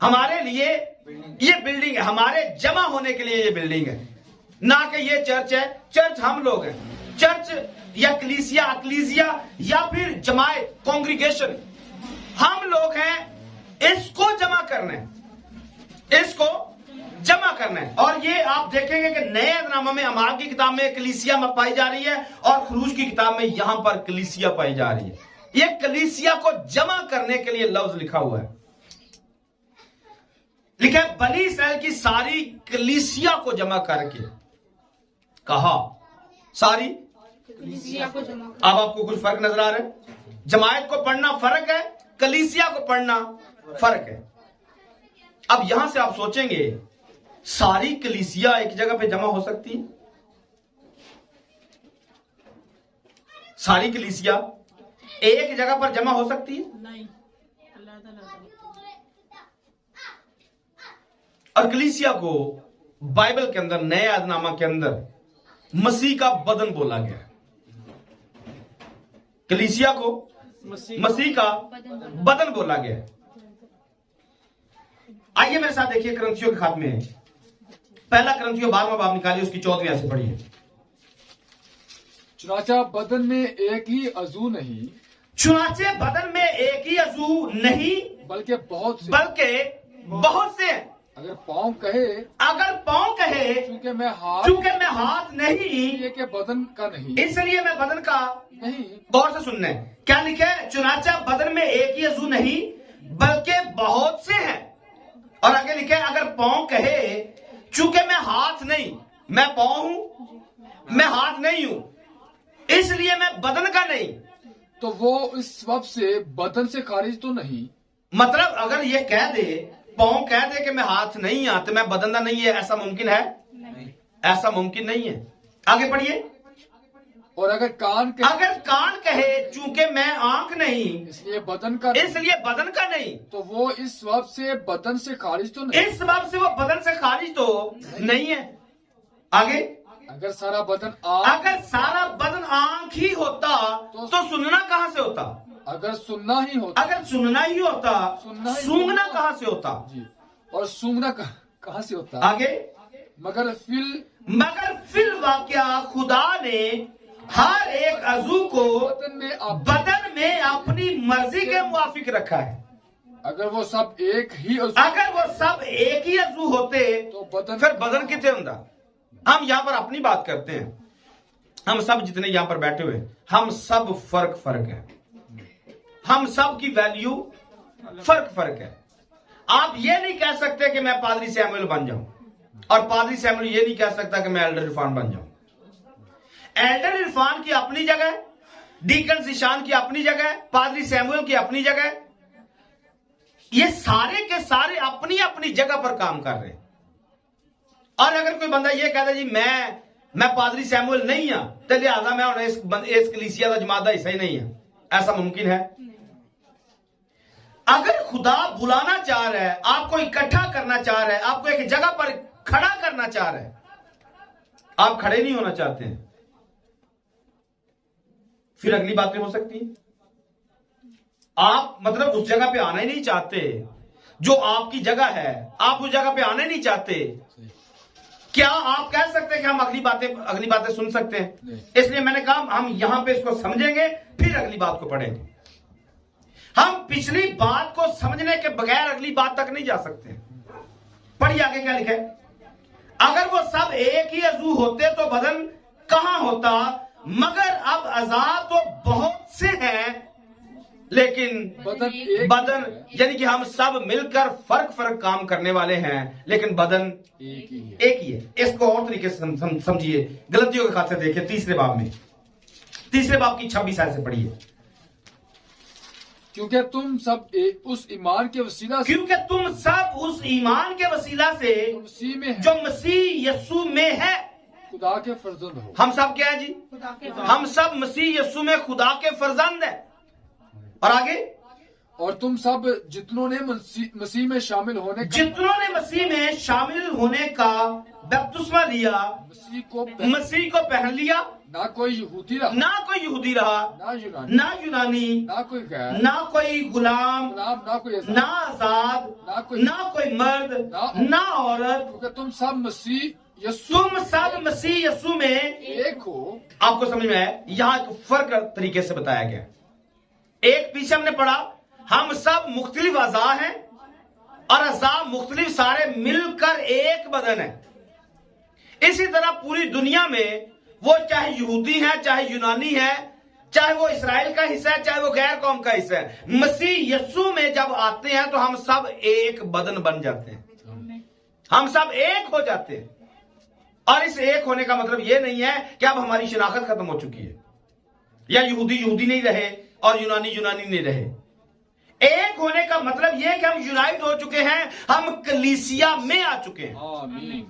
हमारे लिए ये बिल्डिंग है, हमारे जमा होने के लिए ये बिल्डिंग है, ना कि ये चर्च है। चर्च हम लोग हैं। चर्च या कलीसिया, अक्लीसिया या फिर जमायत, कॉन्ग्रीगेशन, हम लोग हैं। इसको जमा करना है, इसको जमा करना है। और ये आप देखेंगे कि नए अहदनामा में अमाल की किताब में कलीसिया में पाई जा रही है और खरूज की किताब में यहां पर कलीसिया पाई जा रही है। ये कलीसिया को जमा करने के लिए लफ्ज लिखा हुआ है। लिखा है बनी इस्राएल की सारी कलीसिया को जमा करके कहा। सारी कलीसिया को जमा। अब आपको कुछ फर्क नजर आ रहा है? जमायत को पढ़ना फर्क है, कलीसिया को पढ़ना फर्क है। अब यहां से आप सोचेंगे सारी कलीसिया एक जगह पे जमा हो सकती है? सारी कलीसिया एक जगह पर जमा हो सकती है? और कलीसिया को बाइबल के अंदर नए अहदनामा के अंदर मसीह का बदन बोला गया है। कलीसिया को मसीह का बदन बोला गया है। आइए मेरे साथ देखिए करंथियों के खात में पहला करंथियों 12वां बाब निकालिए, उसकी 14वीं आयत से पढ़िए। चुनाचा बदन में एक ही अजू नहीं, चुनाचे बदन में एक ही अजू नहीं बल्कि बहुत से। बहुत से हैं। अगर पाँव कहे चूंकि मैं हाथ नहीं, इसलिए के बदन का नहीं, इसलिए मैं बदन का नहीं। गौर से सुनना है क्या लिखा है। चुनाचा बदन में एक ही अजू नहीं बल्कि बहुत से हैं। और आगे लिखा है अगर पाँव कहे चूंकि मैं हाथ नहीं, मैं पाँव हूं, मैं हाथ नहीं हूं, इसलिए मैं बदन का नहीं, तो वो इस सबब से बदन से खारिज तो नहीं। मतलब अगर ये कह दे, पाँव कह दे कि मैं हाथ नहीं हूं तो मैं बदन का नहीं है, ऐसा मुमकिन है? ऐसा मुमकिन नहीं है। आगे पढ़िए। और अगर कान कहे चूंकि मैं आंख नहीं, इसलिए बदन का नहीं, तो वो इस सबब से बदन से खारिज तो नहीं। इस सबब से वो बदन से खारिज तो नहीं है। आगे अगर सारा बदन आंख ही होता तो सुनना कहां से होता? अगर सुनना ही होता सूंघना कहां से होता? जी, और सूंघना कहां से होता? आगे मगर फिल वाकया खुदा ने हर एक अजू को बदन में अपनी मर्जी के मुआफिक रखा है। अगर वो सब एक ही अजू होते तो बदन, फिर बदन कितने होता? हम यहाँ पर अपनी बात करते हैं, हम सब जितने यहाँ पर बैठे हुए हम सब फर्क है, हम सब की वैल्यू फर्क है। आप ये नहीं कह सकते कि मैं पादरी सैमुअल बन जाऊं, और पादरी सैमुअल ये नहीं कह सकता कि मैं एल्डर इरफान बन जाऊं। एल्डर इरफान की अपनी जगह, डीकन जिशान की अपनी जगह, पादरी सैमुअल की अपनी जगह, ये सारे के सारे अपनी अपनी जगह पर काम कर रहे हैं। और अगर कोई बंदा ये कहता जी मैं पादरी सैमुअल नहीं हां तो लिहाजा मैं इस कलीसिया का जमात का हिस्सा ही नहीं है, ऐसा मुमकिन है? अगर खुदा बुलाना चाह रहा है, आपको इकट्ठा करना चाह रहा है, आपको एक जगह पर खड़ा करना चाह रहा है, आप खड़े नहीं होना चाहते हैं, फिर अगली बातें हो सकती हैं। आप मतलब उस जगह पे आना ही नहीं चाहते जो आपकी जगह है, आप उस जगह पे आना ही नहीं चाहते, क्या आप कह सकते हैं कि हम अगली बातें सुन सकते हैं? इसलिए मैंने कहा हम यहां पे इसको समझेंगे, फिर अगली बात को पढ़ेंगे। हम पिछली बात को समझने के बगैर अगली बात तक नहीं जा सकते। पढ़िए आगे क्या लिखा है। अगर वो सब एक ही अजू होते तो बदन कहां होता, मगर अब अज़ा तो बहुत से हैं, लेकिन बदन यानी कि हम सब मिलकर फर्क काम करने वाले हैं, लेकिन बदन एक ही है। इसको और तरीके से समझिए। गलतियों के खाते देखिए तीसरे बाब की 26 आयत से पढ़िए। क्योंकि तुम सब उस ईमान के वसीला से मसीह में है, जो मसीह यीशु में है, खुदा के फर्जंद हो। हम सब क्या है जी? हम सब मसीह यीशु में खुदा के फर्जंद हैं। और आगे, और तुम सब जितनों ने मसीह में शामिल होने का बपतिस्मा लिया, मसीह को पहन लिया। ना कोई यहूदी रहा, ना यूनानी, ना कोई गुलाम, ना आजाद, ना कोई मर्द, ना औरत, क्योंकि तुम सब मसीह यीशु में एक हो। आपको समझ में है? यहाँ एक फर्क तरीके से बताया गया। एक पीछे हमने पढ़ा हम सब मुख्तलिफ अज़ा हैं, और अज़ा मुख्तलिफ सारे मिलकर एक बदन है। इसी तरह पूरी दुनिया में वो चाहे यहूदी है, चाहे यूनानी है, चाहे वो इसराइल का हिस्सा है, चाहे वो गैर कौम का हिस्सा है, मसीह यीशु में जब आते हैं तो हम सब एक बदन बन जाते हैं, हम सब एक हो जाते हैं। और इस एक होने का मतलब ये नहीं है कि अब हमारी शिनाख्त खत्म हो चुकी है, या यहूदी नहीं रहे और यूनानी नहीं रहे। एक होने का मतलब यह कि हम यूनाइट हो चुके हैं, हम कलीसिया में आ चुके हैं। आमीन।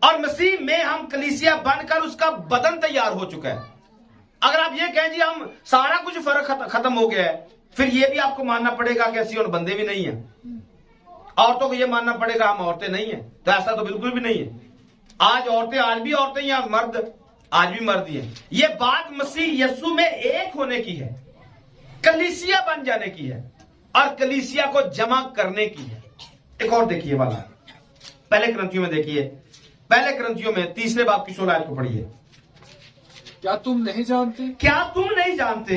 और मसीह में हम कलीसिया बनकर उसका बदन तैयार हो चुका है। अगर आप ये कहें जी हम सारा कुछ फर्क खत्म हो गया है, फिर ये भी आपको मानना पड़ेगा कि ऐसी और बंदे भी नहीं है। औरतों को ये मानना पड़ेगा हम औरतें नहीं है, तो ऐसा तो बिल्कुल भी नहीं है। आज औरतें आज भी औरतें या मर्द आज भी मर्द ही है। ये बात मसीह यीशु में एक होने की है, कलीसिया बन जाने की है और कलीसिया को जमा करने की है। एक और देखिए वाला, पहले ग्रंथियों में देखिए, पहले ग्रंथियों में 3 बाब की 16 आयत को पढ़िए। क्या तुम नहीं जानते क्या तुम नहीं जानते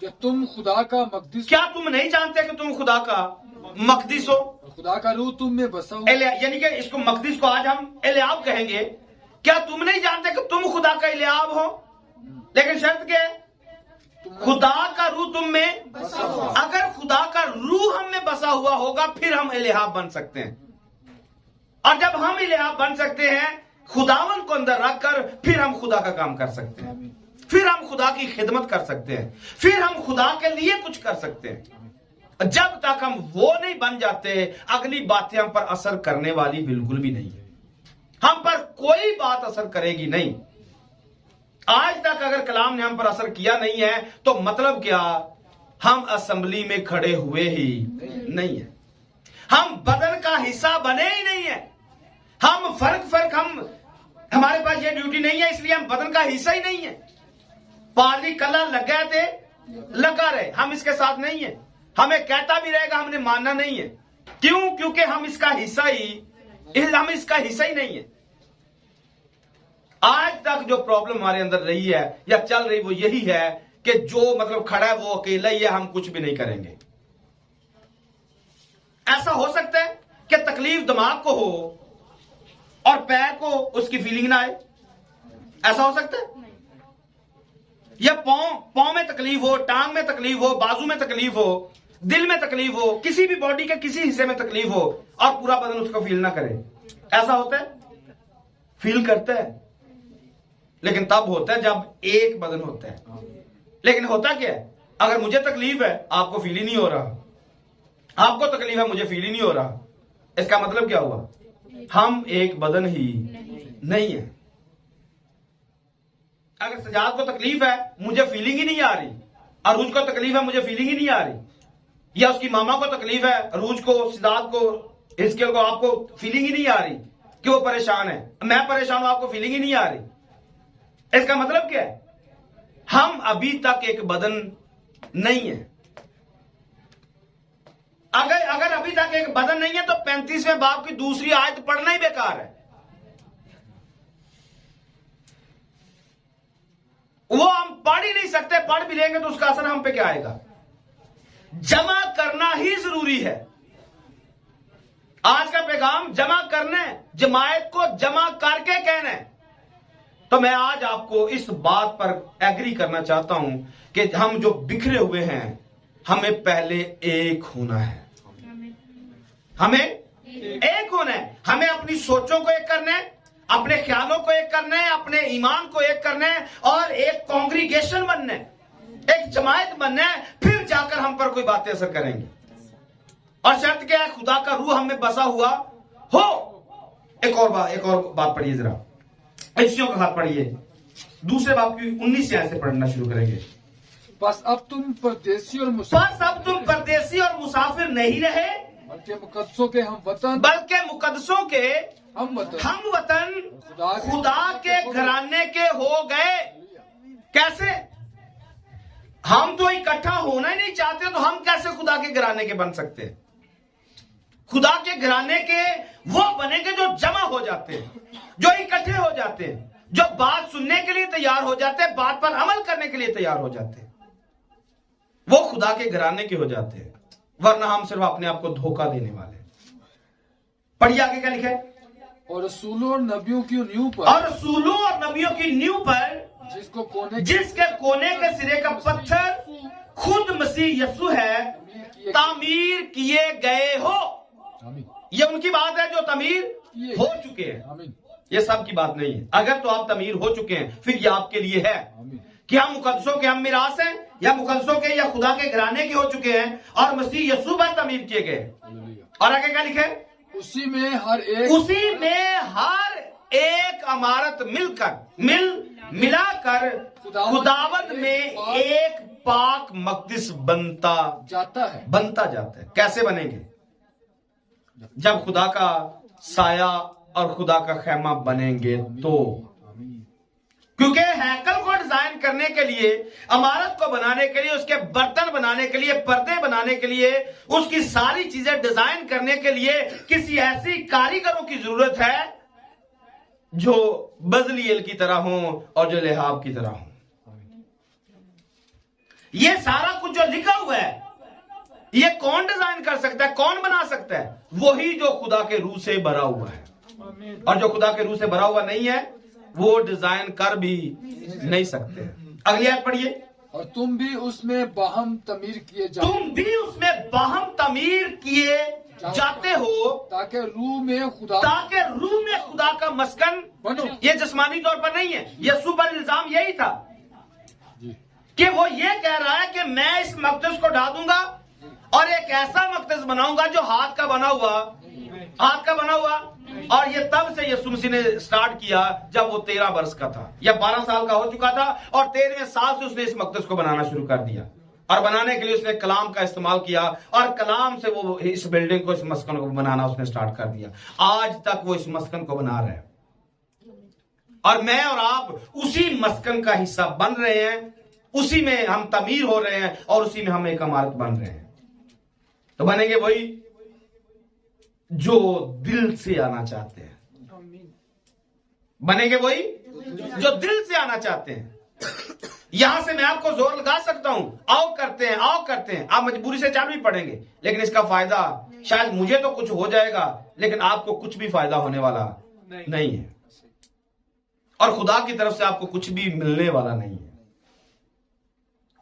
कि तुम खुदा का मकदस, क्या तुम नहीं जानते कि तुम खुदा का मकदिस हो? खुदा का रूह तुम में बसा हो। यानी कि इसको मकदिस को आज हम एलियाब कहेंगे। क्या तुम नहीं जानते कि तुम खुदा का एलियाब हो? लेकिन शर्त क्या है? खुदा का रूह तुम में बसा हुआ। अगर खुदा का रूह हम में बसा हुआ होगा फिर हम एलियाब बन सकते हैं। और जब हम एलियाब बन सकते हैं खुदावन को अंदर रखकर, फिर हम खुदा का काम कर सकते हैं, फिर हम खुदा की खिदमत कर सकते हैं, फिर हम खुदा के लिए कुछ कर सकते हैं। जब तक हम वो नहीं बन जाते अगली बातें हम पर असर करने वाली बिल्कुल भी नहीं है। हम पर कोई बात असर करेगी नहीं। आज तक अगर कलाम ने हम पर असर किया नहीं है तो मतलब क्या? हम असेंबली में खड़े हुए ही नहीं है, हम बदन का हिस्सा बने ही नहीं है। हम फर्क हमारे पास ये ड्यूटी नहीं है, इसलिए हम बदन का हिस्सा ही नहीं है। पादरी कला लग गए थे, लगा रहे, हम इसके साथ नहीं है। हमें कहता भी रहेगा, हमने मानना नहीं है। क्यों? क्योंकि हम इसका हिस्सा ही नहीं है। आज तक जो प्रॉब्लम हमारे अंदर रही है या चल रही वो यही है कि जो मतलब खड़ा है वो अकेला ही है, हम कुछ भी नहीं करेंगे। ऐसा हो सकता है कि तकलीफ दिमाग को हो और पैर को उसकी फीलिंग ना आए? ऐसा हो सकता है? या पांव में तकलीफ हो, टांग में तकलीफ हो, बाजू में तकलीफ हो, दिल में तकलीफ हो, किसी भी बॉडी के किसी हिस्से में तकलीफ हो और पूरा बदन उसको फील ना करे? ऐसा होता है? फील करता है, लेकिन तब होता है जब एक बदन होता है। लेकिन होता क्या है? अगर मुझे तकलीफ है आपको फील ही नहीं हो रहा, आपको तकलीफ है मुझे फील ही नहीं हो रहा, इसका मतलब क्या हुआ? हम एक बदन ही नहीं है। अगर सजाद को तकलीफ है मुझे फीलिंग ही नहीं आ रही, अरूज को तकलीफ है मुझे फीलिंग ही नहीं आ रही, या उसकी मामा को तकलीफ है, अरूज को, सजाद को, हिस्केल को, आपको फीलिंग ही नहीं आ रही कि वो परेशान है, मैं परेशान हूं, आपको फीलिंग ही नहीं आ रही। इसका मतलब क्या है? हम अभी तक एक बदन नहीं है। अगर अभी तक एक बदन नहीं है तो 35वें बाब की दूसरी आयत पढ़ना ही बेकार है। वो हम पढ़ ही नहीं सकते, पढ़ भी लेंगे तो उसका असर हम पे क्या आएगा? जमा करना ही जरूरी है। आज का पैगाम जमा करने, जमायत को जमा करके कहने। तो मैं आज आपको इस बात पर एग्री करना चाहता हूं कि हम जो बिखरे हुए हैं हमें पहले एक होना है। हमें एक होना है। हमें अपनी सोचों को एक करना है, अपने ख्यालों को एक करना है, अपने ईमान को एक करना है और एक कांग्रीगेशन बनना है, एक जमायत बनना है। फिर जाकर हम पर कोई बातें असर करेंगे। और शर्त क्या है? खुदा का रूह हमें बसा हुआ हो। एक और बात पढ़िए जरा, इफ्सियों का हाथ पढ़िए, दूसरे बाब की 19 से ऐसे पढ़ना शुरू करेंगे। बस अब तुम परदेसी और मुसाफिर नहीं रहे, बल्कि मुकद्दसों के हम वतन, हम वतन खुदा के घराने के हो गए। कैसे? हम तो इकट्ठा होना ही नहीं चाहते, तो हम कैसे खुदा के घराने के बन सकते हैं? खुदा के घराने के वो बनेंगे जो जमा हो जाते हैं, जो इकट्ठे हो जाते हैं, जो बात सुनने के लिए तैयार हो जाते हैं, बात पर अमल करने के लिए तैयार हो जाते हैं। वो खुदा के घराने के हो जाते हैं, वरना हम सिर्फ अपने आप को धोखा देने वाले। पढ़िए आगे क्या लिखा है? और रसूलों और नबियों की नींव पर, जिसके कोने के सिरे का पत्थर खुद मसीह यीशु है, तामीर किए गए हो। ये उनकी बात है जो तमीर हो चुके हैं। ये सब की बात नहीं है। अगर तो आप तमीर हो चुके हैं फिर ये आपके लिए है कि हम मुकद्दसों के हम मिरास हैं, या मुकद्दसों के या खुदा के घराने के हो चुके हैं और मसीह यीशु पर तमीर किए गए। और आगे क्या लिखे? उसी में हर एक इमारत मिल मिलाकर खुदावंद में एक पाक मकदस बनता जाता है। कैसे बनेंगे? जब खुदा का साया और खुदा का खैमा बनेंगे तो। क्योंकि हैकल को डिजाइन करने के लिए, इमारत को बनाने के लिए, उसके बर्तन बनाने के लिए, पर्दे बनाने के लिए, उसकी सारी चीजें डिजाइन करने के लिए किसी ऐसी कारीगरों की जरूरत है जो बजलीएल की तरह हो और जो लेहाब की तरह हो। ये सारा कुछ जो लिखा हुआ है, ये कौन डिजाइन कर सकता है, कौन बना सकता है? वही जो खुदा के रूह से भरा हुआ है। और जो खुदा के रूह से भरा हुआ नहीं है, वो डिजाइन कर भी नहीं सकते। अगली आयत पढ़िए। और तुम भी उसमें बाहम तमीर किए जाते हो ताकि रूह में खुदा का मस्कन बनो। ये जिस्मानी तौर पर नहीं है, यीशु पर इल्जाम यही था कि वो ये कह रहा है कि मैं इस मकदस को ढा दूंगा और एक ऐसा मकदस बनाऊंगा जो हाथ का बना हुआ। और ये तब से यीशु मसीह ने स्टार्ट किया जब वो 13 वर्ष का था या 12 साल का हो चुका था, और 13वें साल से उसने इस मकदस को बनाना शुरू कर दिया। और बनाने के लिए उसने कलाम का इस्तेमाल किया, और कलाम से वो इस बिल्डिंग को, इस मस्कन को बनाना उसने स्टार्ट कर दिया। आज तक वो इस मस्कन को बना रहे हैं, और मैं और आप उसी मस्कन का हिस्सा बन रहे हैं। उसी में हम तमीर हो रहे हैं और उसी में हम एक इमारत बन रहे हैं। तो बनेंगे वही जो दिल से आना चाहते हैं। बनेंगे वही जो दिल से आना चाहते हैं। यहां से मैं आपको जोर लगा सकता हूं, आओ करते हैं। आप मजबूरी से चालू ही पढ़ेंगे, लेकिन इसका फायदा शायद मुझे तो कुछ हो जाएगा, लेकिन आपको कुछ भी फायदा होने वाला नहीं है। और खुदा की तरफ से आपको कुछ भी मिलने वाला नहीं है।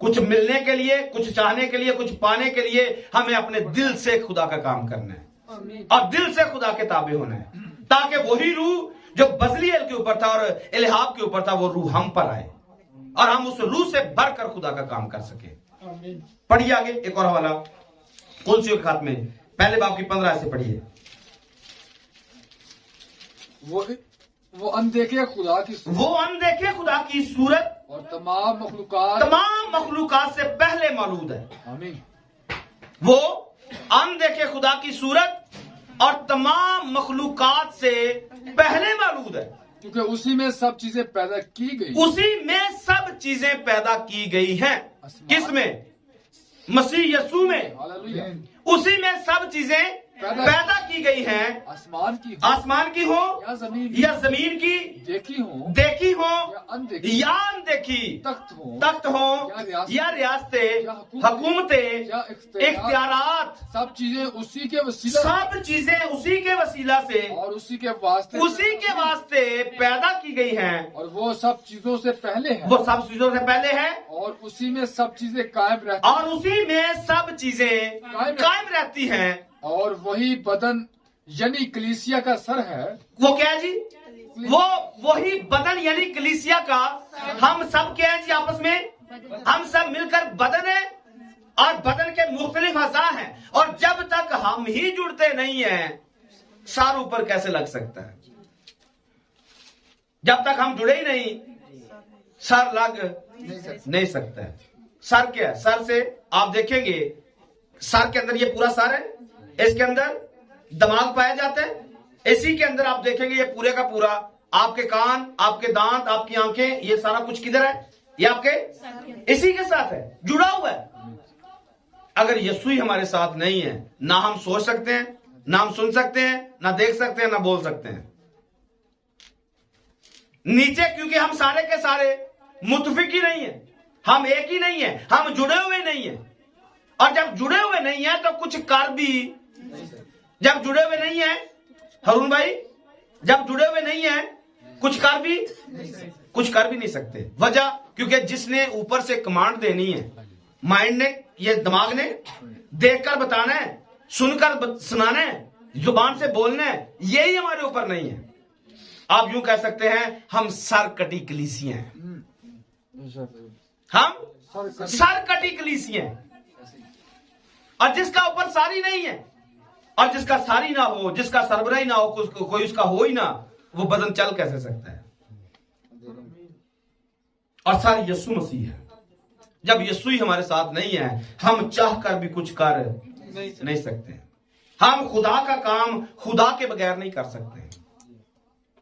कुछ मिलने के लिए, कुछ चाहने के लिए, कुछ पाने के लिए हमें अपने दिल से खुदा का काम करना है और दिल से खुदा के ताबे होना है, ताकि वही रूह जो बजलीएल के ऊपर था और एलिहाब के ऊपर था, वो रूह हम पर आए और हम उस रूह से भरकर खुदा का काम कर सके। पढ़िए आगे एक और हवाला कुलसियों के खात में पहले बाब की 15 से पढ़िए। वो अनदेखे खुदा की सूरत और तमाम मखलूकात से पहले मौजूद है। आमीन। वो अनदेखे खुदा की सूरत और तमाम मखलूकात से पहले मौजूद है, क्योंकि उसी में सब चीजें पैदा की गई हैं। किसमें? मसीह यीशु में। हालेलुया। उसी में सब चीजें पैदा की गई हैं, आसमान की हो या जमीन की, देखी हो या अनदेखी, तख्त हो या रियासतें, हुकूमतें, इख्तियारात, सब चीजें उसी के वसीला से और उसी के वास्ते पैदा की गई हैं, और वो सब चीजों से पहले है, और उसी में सब चीजें कायम रहती हैं। और वही बदन यानी कलीसिया का सर है। वो क्या है जी? वो वही बदन यानी कलीसिया का। हम सब क्या है जी? आपस में हम सब मिलकर बदन है, और बदन के मुख्तलिफ अज़ा हैं, और जब तक हम ही जुड़ते नहीं हैं, सर ऊपर कैसे लग सकता है? जब तक हम जुड़े ही नहीं, सर लग नहीं सकता है। सर क्या है? सर से आप देखेंगे, सर के अंदर ये पूरा सर है, इसके अंदर दिमाग पाया जाता है, इसी के अंदर आप देखेंगे ये पूरे का पूरा आपके कान, आपके दांत, आपकी आंखें, ये सारा कुछ किधर है? ये आपके इसी के साथ है, जुड़ा हुआ है। अगर यीशु ही हमारे साथ नहीं है, ना हम सोच सकते हैं, ना हम सुन सकते हैं, ना देख सकते हैं, ना बोल सकते हैं। नीचे क्योंकि हम सारे के सारे मुत्तफिक ही नहीं है, हम एक ही नहीं है, हम जुड़े हुए नहीं है। और जब जुड़े हुए नहीं है तो कुछ कर भी, जब जुड़े हुए नहीं है हरून भाई, जब जुड़े हुए नहीं है कुछ कर भी नहीं सकते। वजह क्योंकि जिसने ऊपर से कमांड देनी है, माइंड ने, ये दिमाग ने, देखकर बताना है, सुनकर सुनाना है, जुबान से बोलना है, यही हमारे ऊपर नहीं है। आप यूं कह सकते हैं हम सरकटी कलीसियां हैं, हम सरकटी कलीसियां हैं। और जिसका ऊपर सारी नहीं है, और जिसका सारी ना हो, जिसका सरबराह ही ना हो, कोई उसका हो ही ना, वो बदन चल कैसे सकता है? और सर यीशु मसीह है। जब यीशु ही हमारे साथ नहीं है, हम चाह कर भी कुछ कर नहीं सकते। हम खुदा का काम खुदा के बगैर नहीं कर सकते।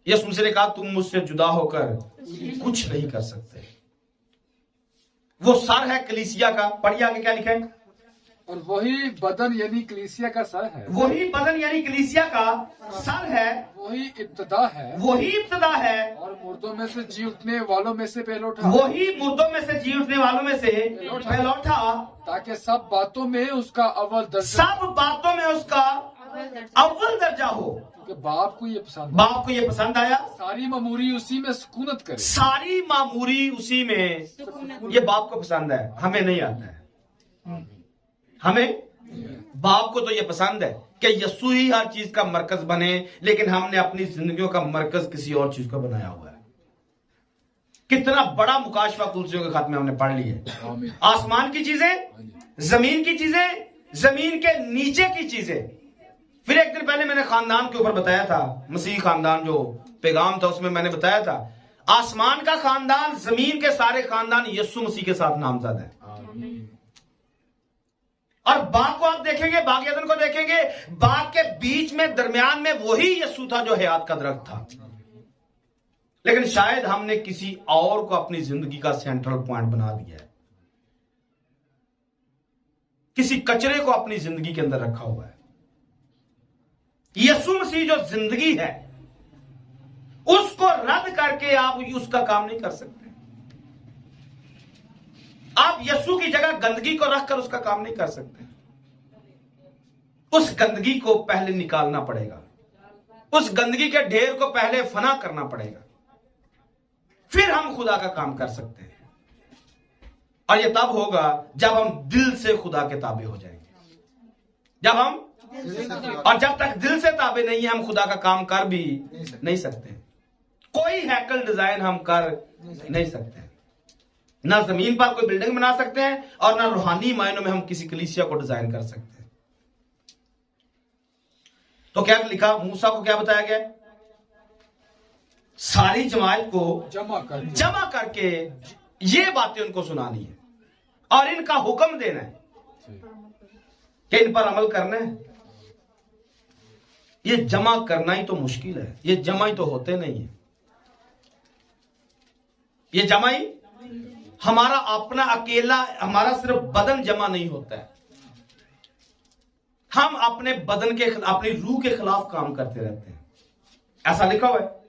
यीशु मसीह ने कहा, तुम मुझसे जुदा होकर कुछ नहीं कर सकते। वो सर है कलीसिया का। पढ़िए आगे क्या लिखा है। और वही बदन यानी कलीसिया का सर है। वही बदन यानी कलीसिया का सर है। वही इब्तदा है। वही इब्तदा है। और मुर्दों में से जी उठने वालों में से पहले उठा। वही मुर्दों में से जी उठने वालों में से पहले उठा, ताकि सब बातों में उसका अव्वल दर्जा, सब बातों में उसका अव्वल दर्जा हो। क्योंकि बाप को ये पसंद, बाप को ये पसंद आया। सारी मामूरी उसी में सुकूनत करे। सारी मामूरी उसी में, ये बाप को पसंद है, हमें नहीं आता है। हमें बाप को तो ये पसंद है कि यीशु ही हर चीज का मरकज बने, लेकिन हमने अपनी जिंदगियों का मरकज किसी और चीज का बनाया हुआ है। कितना बड़ा मुकाशवा कुर्सियों के खात्मे हमने पढ़ ली है। आसमान की चीजें, जमीन की चीजें, जमीन के नीचे की चीजें। फिर एक दिन पहले मैंने खानदान के ऊपर बताया था, मसीह खानदान जो पैगाम था उसमें मैंने बताया था, आसमान का खानदान, जमीन के सारे खानदान यीशु मसीह के साथ नामजद है। और बाग को आप देखेंगे, बाग एदन को देखेंगे, बाग के बीच में दरमियान में वही यीशु था जो हयात का दरख्त था। लेकिन शायद हमने किसी और को अपनी जिंदगी का सेंट्रल पॉइंट बना दिया है। किसी कचरे को अपनी जिंदगी के अंदर रखा हुआ है। यीशु मसीह जो जिंदगी है, उसको रद्द करके आप उसका काम नहीं कर सकते। आप यीशु की जगह गंदगी को रखकर उसका काम नहीं कर सकते। उस गंदगी को पहले निकालना पड़ेगा। उस गंदगी के ढेर को पहले फना करना पड़ेगा, फिर हम खुदा का काम कर सकते हैं। और यह तब होगा जब हम दिल से खुदा के ताबे हो जाएंगे। जब हम, और जब तक दिल से ताबे नहीं है, हम खुदा का काम कर भी नहीं सकते। कोई हैकल डिजाइन हम कर नहीं सकते। ना जमीन पर कोई बिल्डिंग बना सकते हैं, और ना रूहानी मायनों में हम किसी कलीसिया को डिजाइन कर सकते हैं। तो क्या लिखा, मूसा को क्या बताया गया? सारी जमात को जमा करके ये बातें उनको सुनानी है और इनका हुक्म देना है कि इन पर अमल करना है। ये जमा करना ही तो मुश्किल है। ये जमा ही तो होते नहीं है। ये जमा ही हमारा अपना अकेला, हमारा सिर्फ बदन जमा नहीं होता है। हम अपने बदन के, अपनी रूह के खिलाफ काम करते रहते हैं। ऐसा लिखा हुआ है,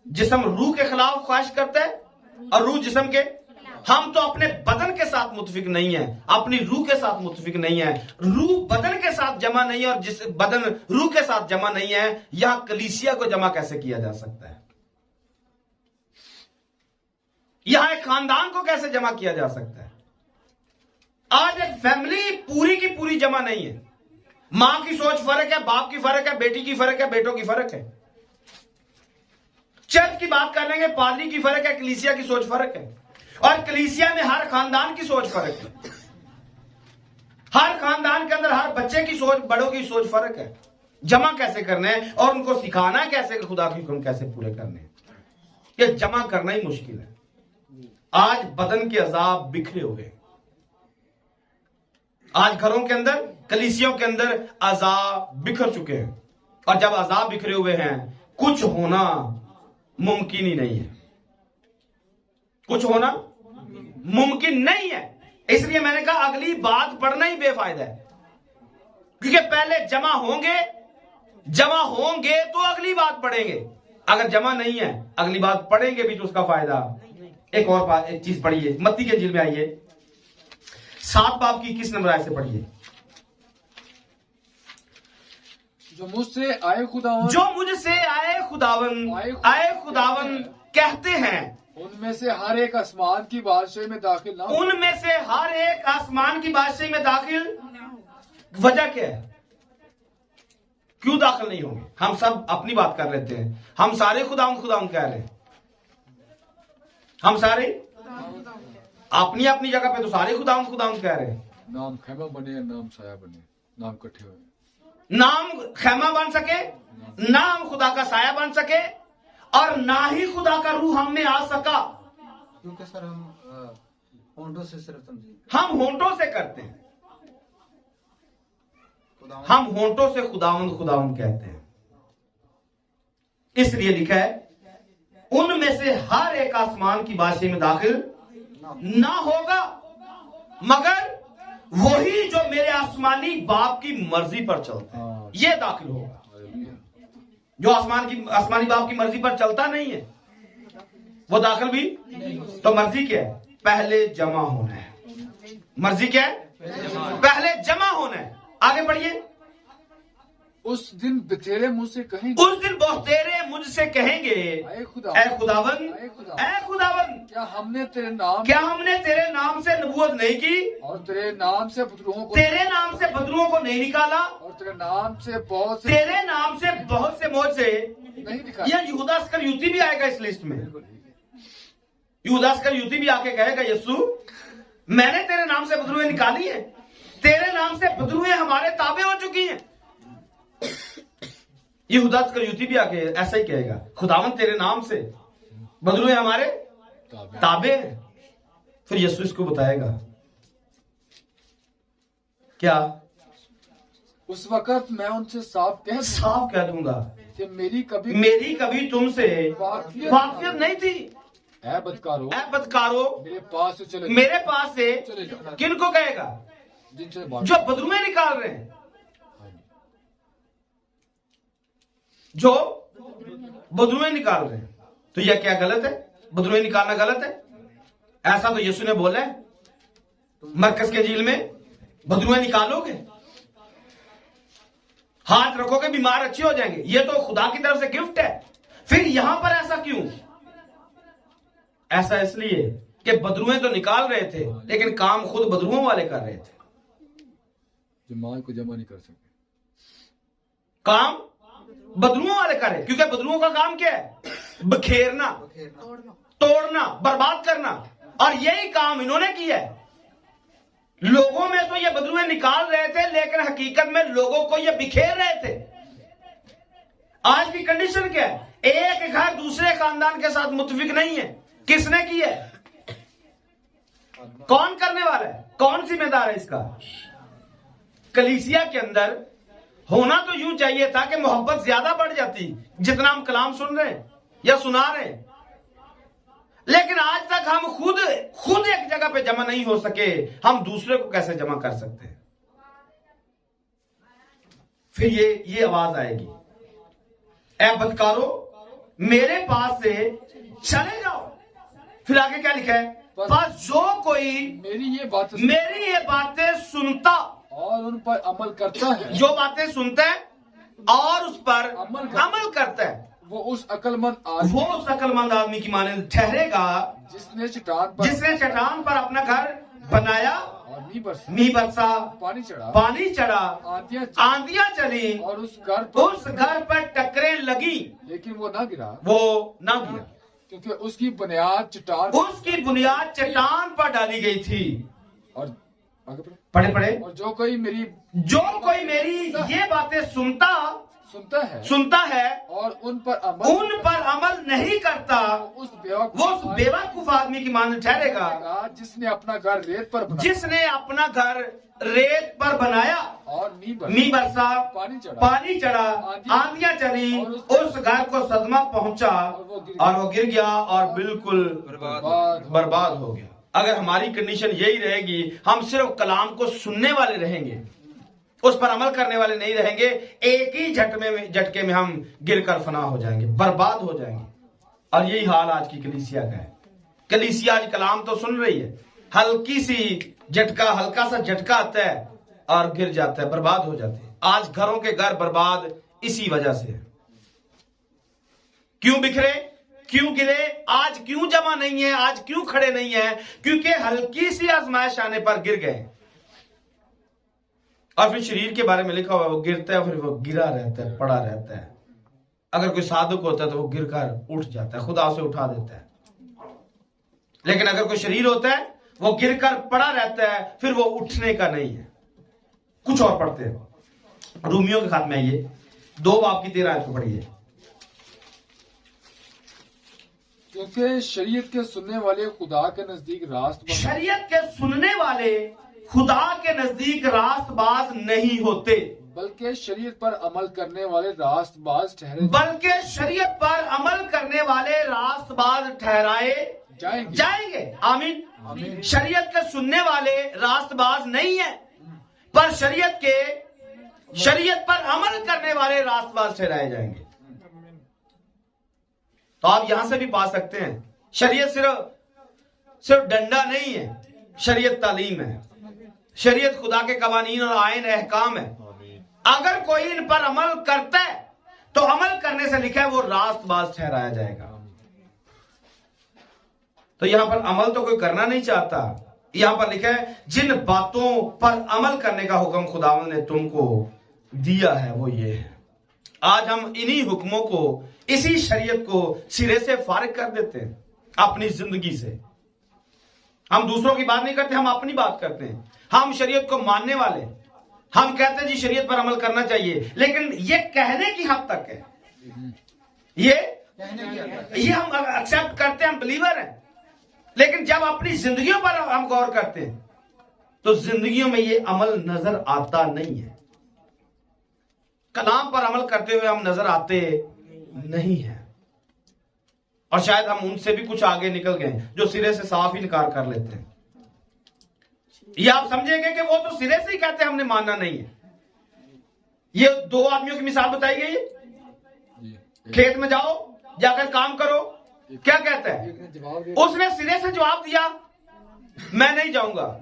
जिस्म रूह के खिलाफ ख्वाहिश करता है और रूह जिस्म के। हम तो अपने बदन के साथ मुतफिक नहीं है, अपनी रूह के साथ मुतफिक नहीं है। रूह बदन के साथ जमा नहीं है और जिस बदन रूह के साथ जमा नहीं है, यहां कलीसिया को जमा कैसे किया जा सकता है? यहां एक खानदान को कैसे जमा किया जा सकता है? आज एक फैमिली पूरी की पूरी जमा नहीं है। मां की सोच फर्क है, बाप की फर्क है, बेटी की फर्क है, बेटों की फर्क है। चर्च की बात कर लेंगे, पादरी की फर्क है, कलीसिया की सोच फर्क है। और कलीसिया में हर खानदान की सोच फर्क है। हर खानदान के अंदर हर बच्चे की सोच, बड़ों की सोच फर्क है। जमा कैसे करने हैं और उनको सिखाना कैसे कि खुदा के हुक्म कैसे पूरे करने हैं, ये जमा करना ही मुश्किल है। आज बदन के अज़ाब बिखरे हुए, आज घरों के अंदर, कलीसियों के अंदर अज़ाब बिखर चुके हैं। और जब अज़ाब बिखरे हुए हैं, कुछ होना मुमकिन ही नहीं है। कुछ होना मुमकिन नहीं है। इसलिए मैंने कहा अगली बात पढ़ना ही बेफायदा है, क्योंकि पहले जमा होंगे तो अगली बात पढ़ेंगे। अगर जमा नहीं है, अगली बात पढ़ेंगे भी तो उसका फायदा। एक और बात, एक चीज पढ़िए, मत्ती के इंजील में आइए, 7 बाब की 21 नंबर आयत से पढ़िए। जो मुझसे आए खुदावन, जो मुझसे आए खुदावन कहते हैं, उनमें से हर एक आसमान की बादशाही में दाखिल ना हो। उनमें से हर एक आसमान की बादशाही में दाखिल, वजह क्या है? क्यों दाखिल नहीं होंगे? हम सब अपनी बात कर लेते हैं, हम सारे खुदावन कह रहे हैं। हम सारे अपनी अपनी जगह पे तो सारे खुदावन कह रहे हैं। नाम खैमा बने, नाम साया बने, नाम इकट्ठे हुए, नाम खैमा बन सके, नाम खुदा का साया बन सके, और ना ही खुदा का रूह हम में आ सका। क्योंकि सर हम होंठों से सिर्फ तमजीद हम होंठों से करते हैं, खुदावंद हम होंठों से खुदावंद खुदावंद कहते हैं। इसलिए लिखा है उनमें से हर एक आसमान की बादशाही में दाखिल ना होगा मगर वही जो मेरे आसमानी बाप की मर्जी पर चलता है, ये दाखिल होगा। जो आसमानी बाप की मर्जी पर चलता नहीं है वो दाखिल भी। तो मर्जी क्या है? पहले जमा होना है। मर्जी क्या है? पहले जमा होना है। आगे बढ़िए। उस दिन बतेरे मुंह से कहेंगे, उस दिन बहुतेरे मुझसे कहेंगे, ऐ ऐ खुदावन, खुदावन, ऐ खुदावन, ऐ खुदावन, क्या हमने तेरे नाम क्या हमने तेरे नाम से नबूवत नहीं की और तेरे नाम से बदरूहों को तेरे नाम से बदरुओं को नहीं निकाला और तेरे नाम से बहुत से तेरे नाम से बहुत से मोजे। नहीं दिखाया? यह यहूदा इस्करियोती भी आएगा इस लिस्ट में। यहूदा इस्करियोती भी आके कहेगा यीशु मैंने तेरे नाम से बदरुएं निकाली है, तेरे नाम से बदरुएं हमारे ताबे हो चुकी हैं। यहूदा इस्करियोती भी आके ऐसा ही कहेगा खुदावन तेरे नाम से बदरुएं हमारे ताबे हैं। फिर यीशु इसको बताएगा क्या? उस वक्त मैं उनसे साफ साफ कह दूंगा कि मेरी कभी तुमसे वाकियत नहीं थी। ऐ बदकारो, ऐ बदकारो मेरे पास से चले मेरे पास से चले जाओ, किनको कहेगा? जिनसे बात जो बदरुएं निकाल रहे हैं, जो बदरुएं निकाल रहे हैं। तो यह क्या गलत है? बदरुएं निकालना गलत है? ऐसा तो यीशु ने बोला है मरकस के इंजील में, बदरुएं निकालोगे, हाथ रखोगे, बीमार अच्छे हो जाएंगे। ये तो खुदा की तरफ से गिफ्ट है। फिर यहां पर ऐसा क्यों? ऐसा इसलिए कि बदरुएं तो निकाल रहे थे लेकिन काम खुद बदरुओं वाले कर रहे थे। जमात को जमा नहीं कर सकते, काम बदरुओं वाले कर रहे, क्योंकि बदरुओं का काम क्या है? बखेरना, तोड़ना, बर्बाद करना। और यही काम इन्होंने किया है। लोगों में तो ये बदरुएं निकाल रहे थे लेकिन हकीकत में लोगों को ये बिखेर रहे थे। आज की कंडीशन क्या है? एक घर दूसरे खानदान के साथ मुत्तफिक नहीं है। किसने की है? कौन करने वाला है? कौन जिम्मेदार है इसका? कलीसिया के अंदर होना तो यूं चाहिए था कि मोहब्बत ज्यादा बढ़ जाती जितना हम कलाम सुन रहे हैं या सुना रहे हैं, लेकिन आज तक हम खुद एक जगह पे जमा नहीं हो सके। हम दूसरे को कैसे जमा कर सकते हैं? फिर ये आवाज आएगी, ऐ बदकारो मेरे पास से चले जाओ। फिर आगे क्या लिखा है? बस जो कोई मेरी ये बातें सुनता और उन पर अमल करता है, जो बातें सुनता है और उस पर अमल करता है, वो उस अकलमंद आदमी की माने ठहरेगा जिसने चट्टान पर अपना घर बनाया और मींह बरसा, पानी चढ़ा, आंधियां चली और उस घर पर टकरें लगी, लेकिन वो ना गिरा, क्योंकि उसकी बुनियाद चट्टान पर डाली गई थी। और आगे पढ़े और जो कोई मेरी ये बातें सुनता है और उन पर अमल नहीं करता, उस बेवकूफ आदमी की माने ठहरेगा जिसने अपना घर रेत पर बनाया और मींह बरसा, पानी चढ़ा, आंधियां चली, उस घर को सदमा पहुंचा और वो गिर गया और बिल्कुल बर्बाद हो गया। अगर हमारी कंडीशन यही रहेगी, हम सिर्फ कलाम को सुनने वाले रहेंगे, उस पर अमल करने वाले नहीं रहेंगे, एक ही झटके में हम गिरकर फना हो जाएंगे, बर्बाद हो जाएंगे। और यही हाल आज की कलीसिया का है। कलीसिया आज कलाम तो सुन रही है, हल्का सा झटका आता है और गिर जाता है, बर्बाद हो जाते हैं। आज घरों के घर बर्बाद इसी वजह से है। क्यों बिखरे, क्यों गिरे, आज क्यों जमा नहीं है, आज क्यों खड़े नहीं है? क्योंकि हल्की सी आजमाइश आने पर गिर गए। और फिर शरीर के बारे में लिखा हुआ है, वो गिरता है, फिर वो गिरा रहता है, पड़ा रहता है। अगर कोई साधुक होता है तो वो गिरकर उठ जाता है, खुदा से उठा देता है। लेकिन अगर कोई शरीर होता है वो गिरकर पड़ा रहता है, फिर वो उठने का नहीं है। कुछ और पढ़ते हैं, रूमियों के खात में ये 2 बाब की 13 आयत को पढ़िए। क्योंकि शरीयत के सुनने वाले खुदा के नजदीक रास्तबाज शरीयत के सुनने वाले खुदा के नजदीक रास्तबाज नहीं होते, बल्कि शरीयत पर अमल करने वाले रास्तबाज ठहरे बल्कि शरीयत पर अमल करने वाले रास्तबाज ठहराए जाएंगे। जाएंगे। आमीन। आमीन। शरीयत के सुनने वाले रास्तबाज नहीं है, पर शरीयत पर अमल करने वाले रास्तबाज ठहराए जाएंगे। तो आप यहां से भी पा सकते हैं, शरीयत सिर्फ डंडा नहीं है, शरीयत तालीम है, शरीयत खुदा के कवानीन और आयन अहकाम है। अगर कोई इन पर अमल करता है तो अमल करने से लिखा है वो रास्तबाज ठहराया जाएगा। तो यहां पर अमल तो कोई करना नहीं चाहता, यहां पर लिखा है जिन बातों पर अमल करने का हुक्म खुदावंद ने तुमको दिया है वो ये है। आज हम इन्हीं हुक्मों को, इसी शरीयत को सिरे से फारिग कर देते हैं अपनी जिंदगी से। हम दूसरों की बात नहीं करते, हम अपनी बात करते हैं। हम शरीयत को मानने वाले, हम कहते हैं जी शरीयत पर अमल करना चाहिए, लेकिन ये कहने की हद तक है, ये हम एक्सेप्ट करते हैं, हम बिलीवर हैं। लेकिन जब अपनी जिंदगियों पर हम गौर करते हैं तो जिंदगियों में ये अमल नजर आता नहीं है। कलाम पर अमल करते हुए हम नजर आते नहीं है, और शायद हम उनसे भी कुछ आगे निकल गए जो सिरे से साफ इनकार कर लेते हैं। ये आप समझेंगे कि वो तो सिरे से ही कहते हैं हमने मानना नहीं है। ये दो आदमियों की मिसाल बताई गई है, खेत में जाओ, जाकर काम करो, क्या कहता है? उसने सिरे से जवाब दिया मैं नहीं जाऊंगा,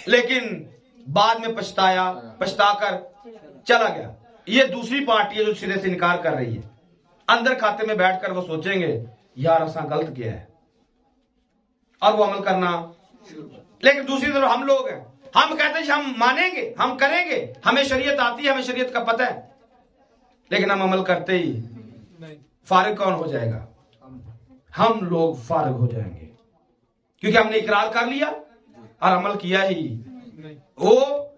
लेकिन बाद में पछताकर चला गया। ये दूसरी पार्टी है जो सिरे से इनकार कर रही है। अंदर खाते में बैठकर वो सोचेंगे यार असा गलत किया है, और वो अमल करना। लेकिन दूसरी तरफ हम लोग हैं, हम कहते हैं हम मानेंगे, हम करेंगे, हमें शरीयत आती है, हमें शरीयत का पता है, लेकिन हम अमल करते ही फारिग कौन हो जाएगा? हम लोग फारिग हो जाएंगे, क्योंकि हमने इकरार कर लिया और अमल किया ही। वो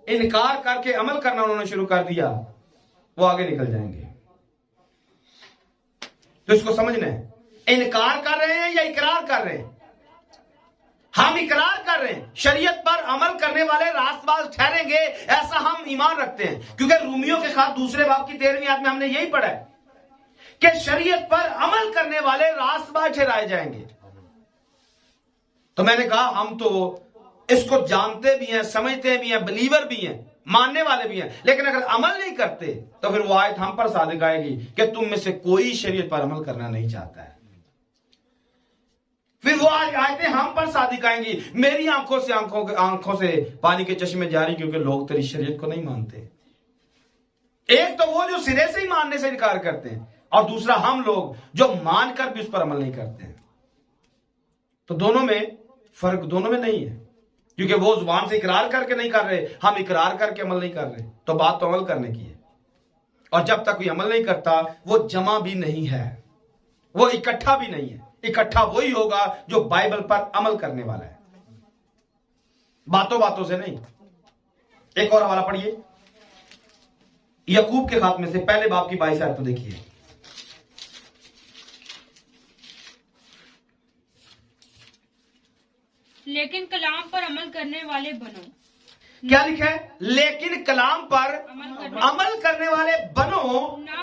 इनकार करके अमल करना उन्होंने शुरू कर दिया, वो आगे निकल जाएंगे। तो इसको समझना है, इनकार कर रहे हैं या इकरार कर रहे हैं? हम इकरार कर रहे हैं, शरीयत पर अमल करने वाले रास्तबाज ठहरेंगे, ऐसा हम ईमान रखते हैं। क्योंकि रूमियों के खास दूसरे बाब की 13वीं आयत में हमने यही पढ़ा है कि शरीयत पर अमल करने वाले रास्तबाज ठहराए जाएंगे। तो मैंने कहा हम तो इसको जानते भी हैं, समझते भी हैं, बिलीवर भी हैं, मानने वाले भी हैं, लेकिन अगर अमल नहीं करते तो फिर वो आयत हम पर सादिक आएगी कि तुम में से कोई शरीयत पर अमल करना नहीं चाहता है। फिर वो आयतें हम पर सादिक आएंगी, मेरी आंखों से पानी के चश्मे जारी, क्योंकि लोग तेरी शरीयत को नहीं मानते। एक तो वो जो सिरे से ही मानने से इनकार करते हैं, और दूसरा हम लोग जो मानकर भी उस पर अमल नहीं करते हैं। तो दोनों में फर्क, दोनों में नहीं है, क्योंकि वो जुबान से इकरार करके नहीं कर रहे, हम इकरार करके अमल नहीं कर रहे। तो बात तो अमल करने की है, और जब तक कोई अमल नहीं करता वो जमा भी नहीं है, वो इकट्ठा भी नहीं है। इकट्ठा वही होगा जो बाइबल पर अमल करने वाला है, बातों बातों से नहीं। एक और हवाला पढ़िए, याकूब के खात्मे से पहले बाब की 22 आयत तो देखिए। लेकिन कलाम पर अमल करने वाले बनो। क्या लिखा है? लेकिन कलाम पर अमल करने वाले बनो, ना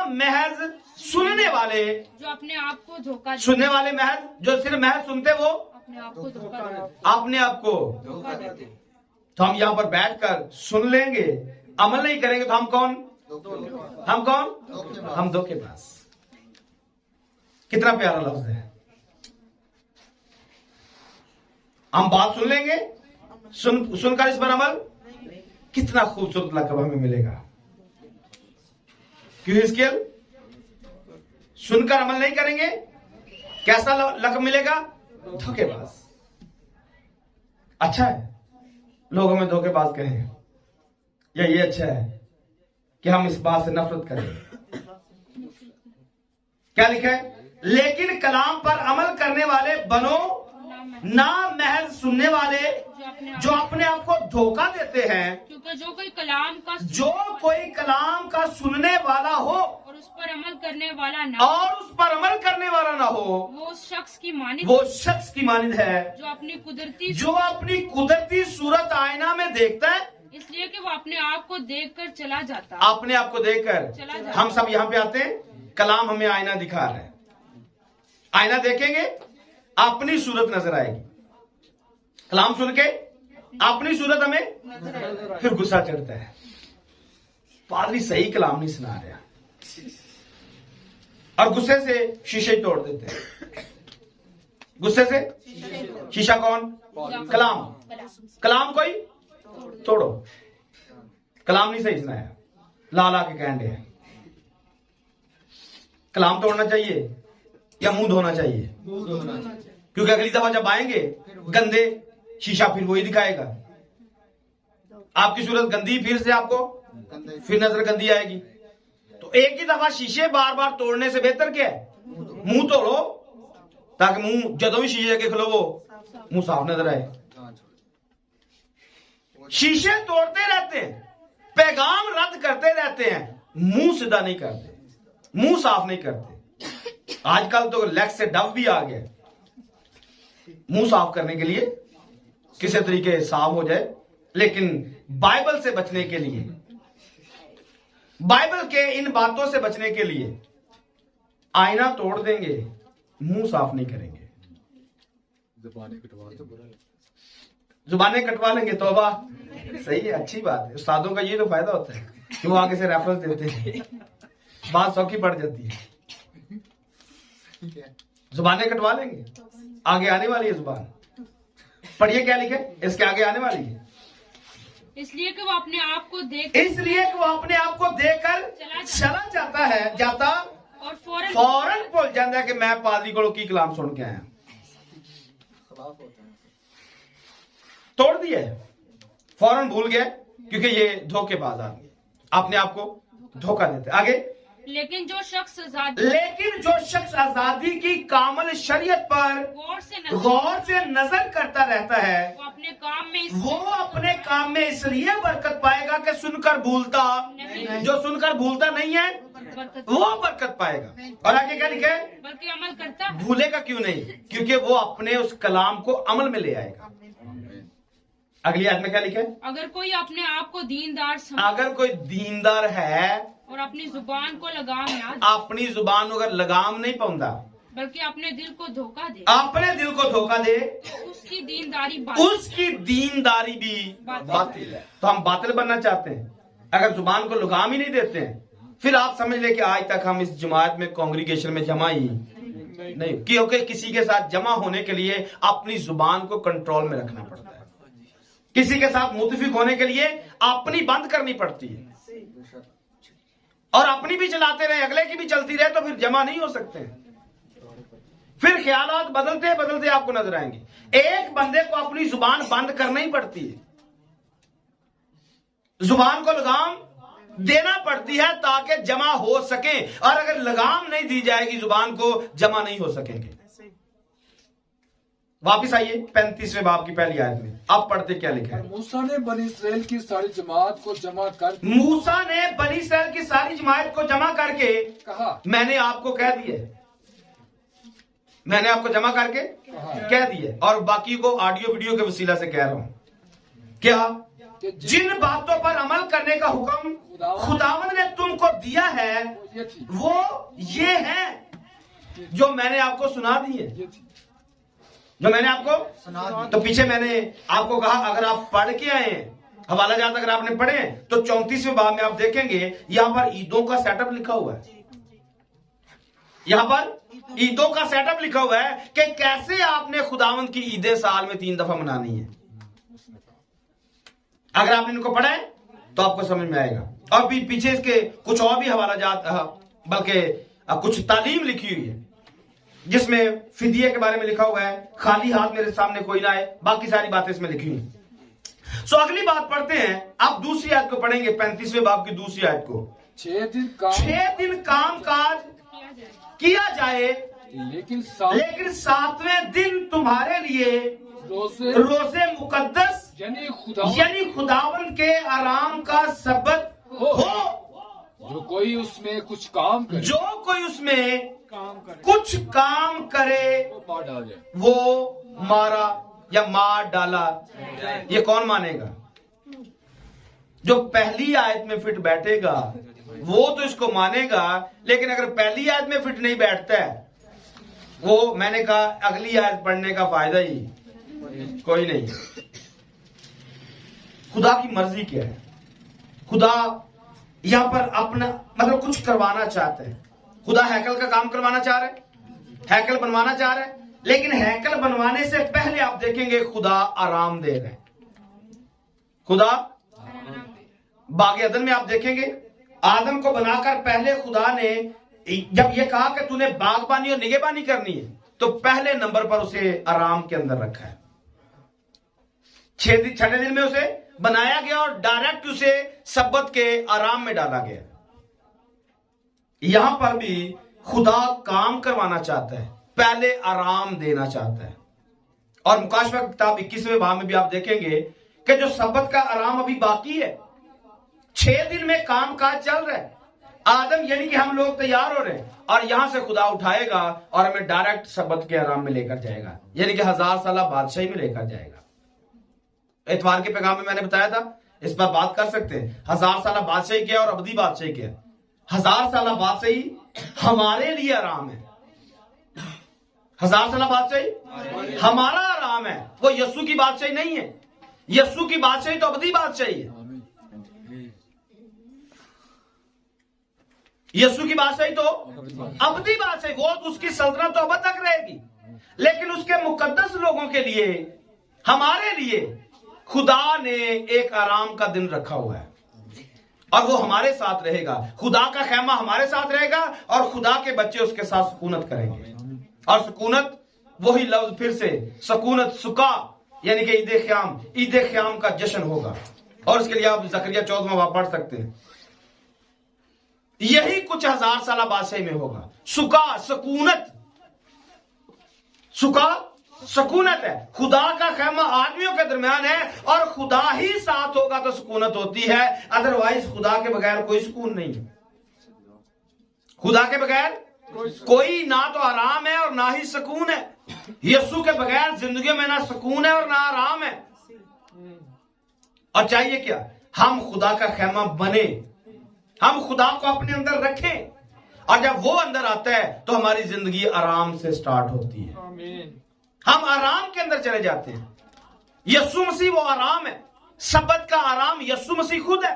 महज सुनने वाले जो अपने आप को धोखा देते। सुनने वाले महज, जो सिर्फ महज सुनते वो अपने आप को धोखा देते। अपने आप को धोखा देते। तो हम यहां पर बैठकर सुन लेंगे, अमल नहीं करेंगे तो हम कौन? हम कौन? हम धोखेबाज। कितना प्यारा लफ्ज है। हम बात सुन लेंगे, सुनकर इस पर अमल, कितना खूबसूरत लक़ब हमें मिलेगा। क्यों हिजकिय्याह? सुनकर अमल नहीं करेंगे, कैसा लक़ब मिलेगा? धोखेबाज। अच्छा है लोग हमें धोखेबाज कहें, या ये अच्छा है कि हम इस बात से नफरत करें? क्या लिखा है? लेकिन कलाम पर अमल करने वाले बनो, ना महज सुनने वाले जो अपने आप को धोखा देते हैं। क्योंकि जो कोई कलाम का सुनने वाला हो और उस पर अमल करने वाला ना हो, हो वो उस शख्स की मानित वो शख्स की मानिंद है जो अपनी कुदरती सूरत आईना में देखता है, इसलिए कि वो अपने आप को देखकर चला जाता अपने आप को देखकर। चला जाता। हम सब यहाँ पे आते हैं, कलाम हमें आईना दिखा रहा है। आईना देखेंगे, अपनी सूरत नजर आएगी। कलाम सुन के अपनी सूरत हमें फिर गुस्सा चढ़ता है, पादरी सही कलाम नहीं सुना रहा, और गुस्से से शीशे ही तोड़ देते हैं। गुस्से से शीशा कौन? कलाम। कलाम कोई तोड़ो। कलाम नहीं सही सुनाया, ला के कहने हैं। कलाम तोड़ना चाहिए या मुंह धोना चाहिए? क्योंकि अगली दफा जब आएंगे गंदे, शीशा फिर वही दिखाएगा। आपकी सूरत गंदी, फिर से आपको फिर नजर गंदी आएगी। तो एक ही दफा शीशे बार बार तोड़ने से बेहतर क्या है? मुंह तोड़ो, ताकि मुंह जदों भी शीशे के खिलो वो मुंह साफ नजर आए। शीशे तोड़ते रहते हैं, पैगाम रद्द करते रहते हैं, मुंह सीधा नहीं करते, मुंह साफ नहीं करते। आजकल तो लेग से डब भी आ गया। मुंह साफ करने के लिए किसी तरीके साफ हो जाए, लेकिन बाइबल से बचने के लिए, बाइबल के इन बातों से बचने के लिए आईना तोड़ देंगे, मुंह साफ नहीं करेंगे, जुबानें कटवा लेंगे। तौबा, सही है, अच्छी बात है। उस्तादों का ये तो फायदा होता है कि वो आगे से रेफरेंस देते हैं, बात सौखी पड़ जाती है। जुबानें कटवा लेंगे, आगे आने वाली है जुबान। पढ़िए क्या लिखे, इसके आगे आने वाली है। इसलिए कि वो अपने आप को देखकर चला जाता और फौरन भूल जाता है कि मैं पादरी को की कलाम सुन के आया। तोड़ दिया, फौरन भूल गया, क्योंकि ये धोखेबाज आदमी अपने आप को धोखा देते। आगे, लेकिन जो शख्स आजादी की कामल शरीयत पर गौर से नजर करता रहता है, वो अपने काम में इसलिए बरकत पाएगा कि सुनकर भूलता, जो सुनकर भूलता नहीं है वो बरकत पाएगा। और आगे क्या लिखा है? बल्कि अमल करता। भूलेगा क्यों नहीं? क्योंकि वो अपने उस कलाम को अमल में ले आएगा। अगली आयत में क्या लिखा है? अगर कोई अपने आप को अगर कोई दीनदार है और अपनी जुबान को लगाम ना, अपनी जुबान अगर लगाम नहीं पाਉਂਦਾ, बल्कि अपने दिल को धोखा दे, उसकी दीनदारी भी बातिल है। तो हम बातिल बनना चाहते हैं अगर जुबान को लगाम ही नहीं देते हैं, फिर आप समझ ले कि आज तक हम इस जमात में, कांग्रीगेशन में जमा ही नहीं, क्योंकि किसी के साथ जमा होने के लिए अपनी जुबान को कंट्रोल में रखना पड़ता है। किसी के साथ मुतफिक होने के लिए अपनी बंद करनी पड़ती है, और अपनी भी चलाते रहे, अगले की भी चलती रहे, तो फिर जमा नहीं हो सकते। फिर ख्यालात बदलते बदलते आपको नजर आएंगे। एक बंदे को अपनी जुबान बंद करना ही पड़ती है, जुबान को लगाम देना पड़ती है ताकि जमा हो सके, और अगर लगाम नहीं दी जाएगी जुबान को, जमा नहीं हो सकेंगे। वापिस आइए 35वें बाब की पहली आयत में, आप पढ़ते क्या लिखा है? मूसा ने बनी इसराइल की सारी जमात को जमा करके कहा, मैंने आपको कह दिए, मैंने आपको जमा करके कह दिए, और बाकी को ऑडियो वीडियो के वसीला से कह रहा हूं। क्या? जिन बातों पर अमल करने का हुक्म खुदावंद ने तुमको दिया है, वो ये है जो मैंने आपको सुना दी है, जो मैंने आपको। तो पीछे मैंने आपको कहा, अगर आप पढ़ के आए हैं, हवाला जात अगर आपने पढ़े, तो 34वें बाब में आप देखेंगे यहां पर ईदों का सेटअप लिखा हुआ है। यहां पर ईदों का सेटअप लिखा हुआ है कि कैसे आपने खुदावंद की ईदें साल में 3 दफा मनानी है। अगर आपने इनको पढ़ा है तो आपको समझ में आएगा। और भी पीछे इसके कुछ और भी हवाला जात, बल्कि कुछ तालीम लिखी हुई है, जिसमें फिदिये के बारे में लिखा हुआ है, खाली हाथ मेरे सामने कोई ना आए, बाकी सारी बातें इसमें लिखी हुई। सो अगली बात पढ़ते हैं, आप दूसरी आयत को पढ़ेंगे, 35वें बाब की दूसरी आयत को। 6 दिन काम काज किया जाए, लेकिन 7वें दिन तुम्हारे लिए रोजे मुकद्दस यानी खुदावंद के आराम का सबत हो। जो कोई उसमें कुछ काम करे, कुछ काम करे वो मार डाला जाए। वो मारा या मार डाला, ये कौन मानेगा? जो पहली आयत में फिट बैठेगा वो तो इसको मानेगा, लेकिन अगर पहली आयत में फिट नहीं बैठता है, वो मैंने कहा अगली आयत पढ़ने का फायदा ही कोई नहीं। खुदा की मर्जी क्या है? खुदा यहां पर अपना मतलब कुछ करवाना चाहते हैं। खुदा हैकल का काम करवाना चाह रहे हैं, हैकल बनवाना चाह रहे हैं, लेकिन हैकल बनवाने से पहले आप देखेंगे खुदा आराम दे रहे हैं। खुदा बाग अदन में आप देखेंगे आदम को बनाकर पहले खुदा ने जब ये कहा कि तूने बागबानी और निगहबानी करनी है, तो पहले नंबर पर उसे आराम के अंदर रखा है। छठे दिन में उसे बनाया गया और डायरेक्ट उसे सब्बत के आराम में डाला गया। यहां पर भी खुदा काम करवाना चाहता है, पहले आराम देना चाहता है। और मुकाशवा की किताब 21वें बाब में भी आप देखेंगे कि जो सब्बत का आराम अभी बाकी है, 6 दिन में काम काज चल रहा है। आदम यानी कि हम लोग तैयार हो रहे हैं और यहां से खुदा उठाएगा और हमें डायरेक्ट सब्बत के आराम में लेकर जाएगा, यानी कि 1000 साल बादशाही में लेकर जाएगा। इतवार के पैगाम में मैंने बताया था, इस पर बात कर सकते हैं। 1000 साल बादशाही क्या और अबदी बादशाही क्या? 1000 साल बादशाही हमारे लिए आराम है। 1000 साल बादशाही हमारा आराम है, वो यस्सु की बादशाही नहीं है। यस्सु की बादशाही तो अबदी बादशाही है। यस्सु की बादशाही तो अबदी बादशाही, वो उसकी सल्तनत तो अब तक रहेगी। लेकिन उसके मुकद्दस लोगों के लिए, हमारे लिए खुदा ने एक आराम का दिन रखा हुआ है और वो हमारे साथ रहेगा। खुदा का खैमा हमारे साथ रहेगा और खुदा के बच्चे उसके साथ सुकूनत करेंगे। और सुकूनत वही लफ्ज फिर से सुकूनत सुका, यानी कि ईद ख्याम का जश्न होगा। और इसके लिए आप जकरिया 14वां पढ़ सकते हैं। यही कुछ 1000 साल बादशाही में होगा। सुका सुकूनत, सुका सुकूनत है। खुदा का खैमा आदमियों के दरमियान है और खुदा ही साथ होगा तो सुकूनत होती है, अदरवाइज खुदा के बगैर कोई सुकून नहीं है। खुदा के बगैर कोई ना तो आराम है और ना ही सुकून है। यीशु के बगैर जिंदगी में ना सुकून है और ना आराम है। और चाहिए क्या? हम खुदा का खैमा बने, हम खुदा को अपने अंदर रखें, और जब वो अंदर आता है तो हमारी जिंदगी आराम से स्टार्ट होती है। हम आराम के अंदर चले जाते हैं। यीशु मसीह वो आराम है। सब्बत का आराम यीशु मसीह खुद है।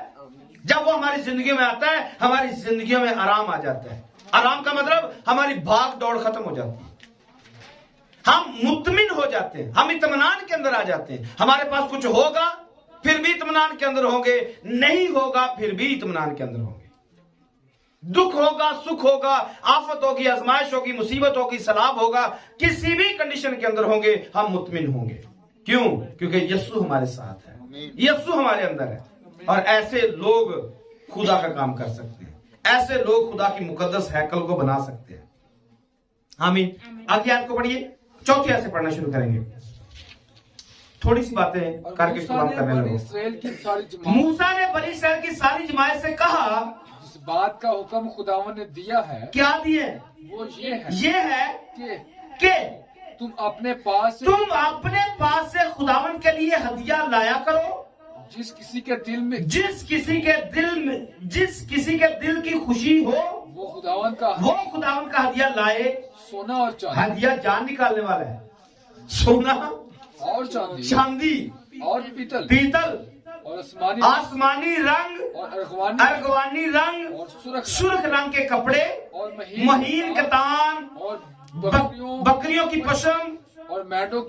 जब वो हमारी जिंदगी में आता है, हमारी जिंदगी में आराम आ जाता है। आराम का मतलब हमारी भाग दौड़ खत्म हो जाती है, हम मुतमिन हो जाते हैं, हम इत्मीनान के अंदर आ जाते हैं। हमारे पास कुछ होगा फिर भी इत्मीनान के अंदर होंगे, नहीं होगा फिर भी इत्मीनान के अंदर होंगे। दुख होगा, सुख होगा, आफत होगी, आजमाइश होगी, मुसीबत होगी, सलाब होगा, किसी भी कंडीशन के अंदर होंगे, हम मुतमिन होंगे। क्यों? क्योंकि यीशु हमारे साथ है, यीशु हमारे अंदर है। और ऐसे लोग खुदा का काम कर सकते हैं, ऐसे लोग खुदा की मुकद्दस हैकल को बना सकते हैं। आमीन। अगली आयत को पढ़िए, चौथी आयत से पढ़ना शुरू करेंगे। थोड़ी सी बातें करके शुरुआत करने लगे। मूसा ने बनी इस्राएल की सारी जमात से कहा, जिस बात का हुक्म खुदावन ने दिया है, क्या दिए? वो ये है कि तुम अपने पास से खुदावन के लिए हदिया लाया करो। जिस किसी के दिल की खुशी हो, वो खुदावन का हदिया लाए। सोना और चांदी, हदिया जान निकालने वाला है। सोना और चांदी और पीतल और आसमानी रंग और अर्गवानी रंग और सुर्ख रंग के कपड़े और महीन कतान और बकरियों की पशम और मेंढों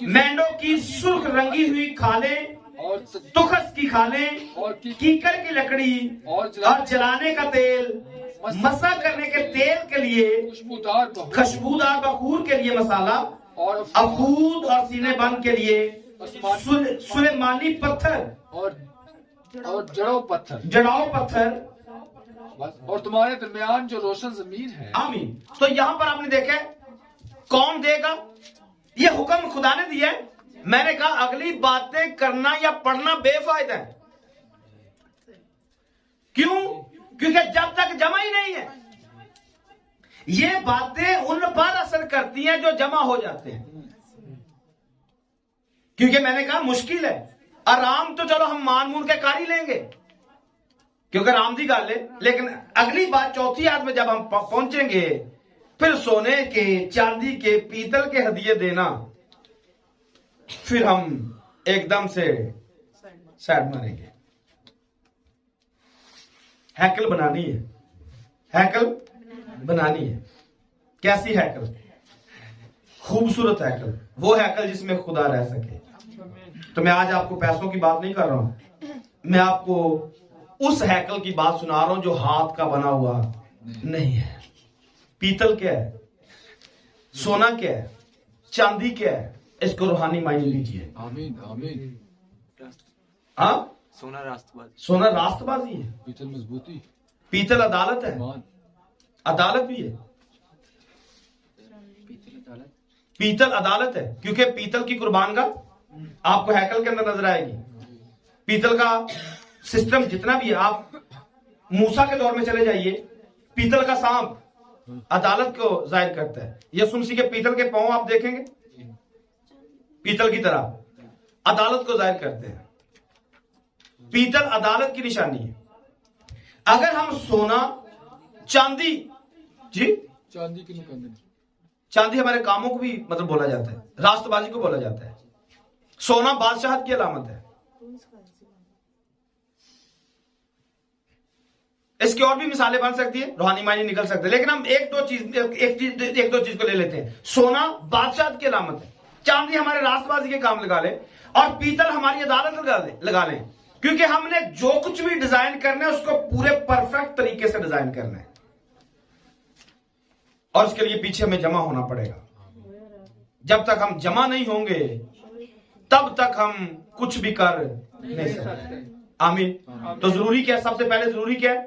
की सुर्ख रंगी हुई खालें और तुखस की खालें और कीकर की लकड़ी और जलाने का तेल, मसा करने के तेल के लिए खुशबूदार बखूर के लिए मसाला और अफूद और सीने बंद के लिए सुलेमानी पत्थर और जड़ाओ पत्थर और तुम्हारे दरमियान जो रोशन जमीन है। आमीन। तो यहाँ पर आपने देखा कौन देगा? ये हुक्म खुदा ने दिया है। मैंने कहा अगली बातें करना या पढ़ना बेफायदा है। क्यों? क्योंकि जब तक जमा ही नहीं है, ये बातें उन पर असर करती हैं जो जमा हो जाते हैं। क्योंकि मैंने कहा मुश्किल है, आराम तो चलो हम मान मून के कर ही लेंगे क्योंकि आराम की गल है, लेकिन अगली बात चौथी आयत में जब हम पहुंचेंगे, फिर सोने के, चांदी के, पीतल के हदिये देना, फिर हम एकदम से साइड मारेंगे। हैकल बनानी है, हैकल बनानी है। कैसी हैकल? खूबसूरत हैकल, वो हैकल जिसमें खुदा रह सके। तो मैं आज आपको पैसों की बात नहीं कर रहा हूं, मैं आपको उस हैकल की बात सुना रहा हूं जो हाथ का बना हुआ नहीं है। पीतल क्या है, सोना क्या है, चांदी क्या है, इसको रूहानी मायने लीजिए। आमीन आमीन। हाँ, सोना राष्ट्रवादी, सोना राष्ट्रवादी है, पीतल मजबूती, पीतल अदालत है, ईमान, अदालत भी है। पीतल अदालत है क्योंकि पीतल की कुर्बान का आपको हैकल के अंदर नजर आएगी। पीतल का सिस्टम जितना भी है, आप मूसा के दौर में चले जाइए, पीतल का सांप अदालत को जाहिर करता है। यसु मसीह के पीतल के पांव आप देखेंगे, पीतल की तरह अदालत को जाहिर करते हैं। पीतल अदालत की निशानी है। अगर हम सोना, चांदी, जी चांदी की निकंदनी, चांदी हमारे कामों को भी मतलब बोला जाता है, राष्ट्रबाजी को बोला जाता है। सोना बादशाहत की अलामत है। इसकी और भी मिसालें बन सकती है, रूहानी मायने निकल सकते हैं, लेकिन हम एक दो चीज को ले लेते हैं। सोना बादशाहत की अलामत है, चांदी हमारे राष्ट्रबाजी के काम लगा ले, और पीतल हमारी अदालत लगा ले, क्योंकि हमने जो कुछ भी डिजाइन करना है उसको पूरे परफेक्ट तरीके से डिजाइन करना है, और इसके लिए पीछे हमें जमा होना पड़ेगा। जब तक हम जमा नहीं होंगे तब तक हम कुछ भी कर नहीं सकते। आमीन। तो जरूरी क्या है? सबसे पहले जरूरी क्या है?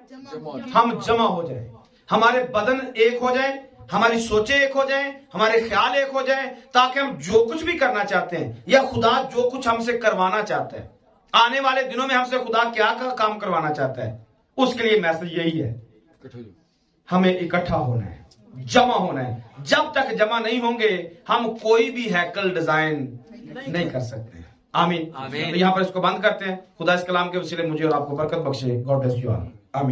हम जमा हो जाए, हमारे बदन एक हो जाए, हमारी सोचें एक हो जाएं, हमारे ख्याल एक हो जाएं, ताकि हम जो कुछ भी करना चाहते हैं या खुदा जो कुछ हमसे करवाना चाहता है, आने वाले दिनों में हमसे खुदा क्या काम करवाना चाहता है, उसके लिए मैसेज यही है, हमें इकट्ठा होना है, जमा होना है। जब तक जमा नहीं होंगे हम कोई भी हैकल डिजाइन नहीं कर सकते। आमीन। तो यहाँ पर इसको बंद करते हैं। खुदा इस कलाम के वसीले मुझे और आपको बरकत बख्शे। God bless you all. आमीन।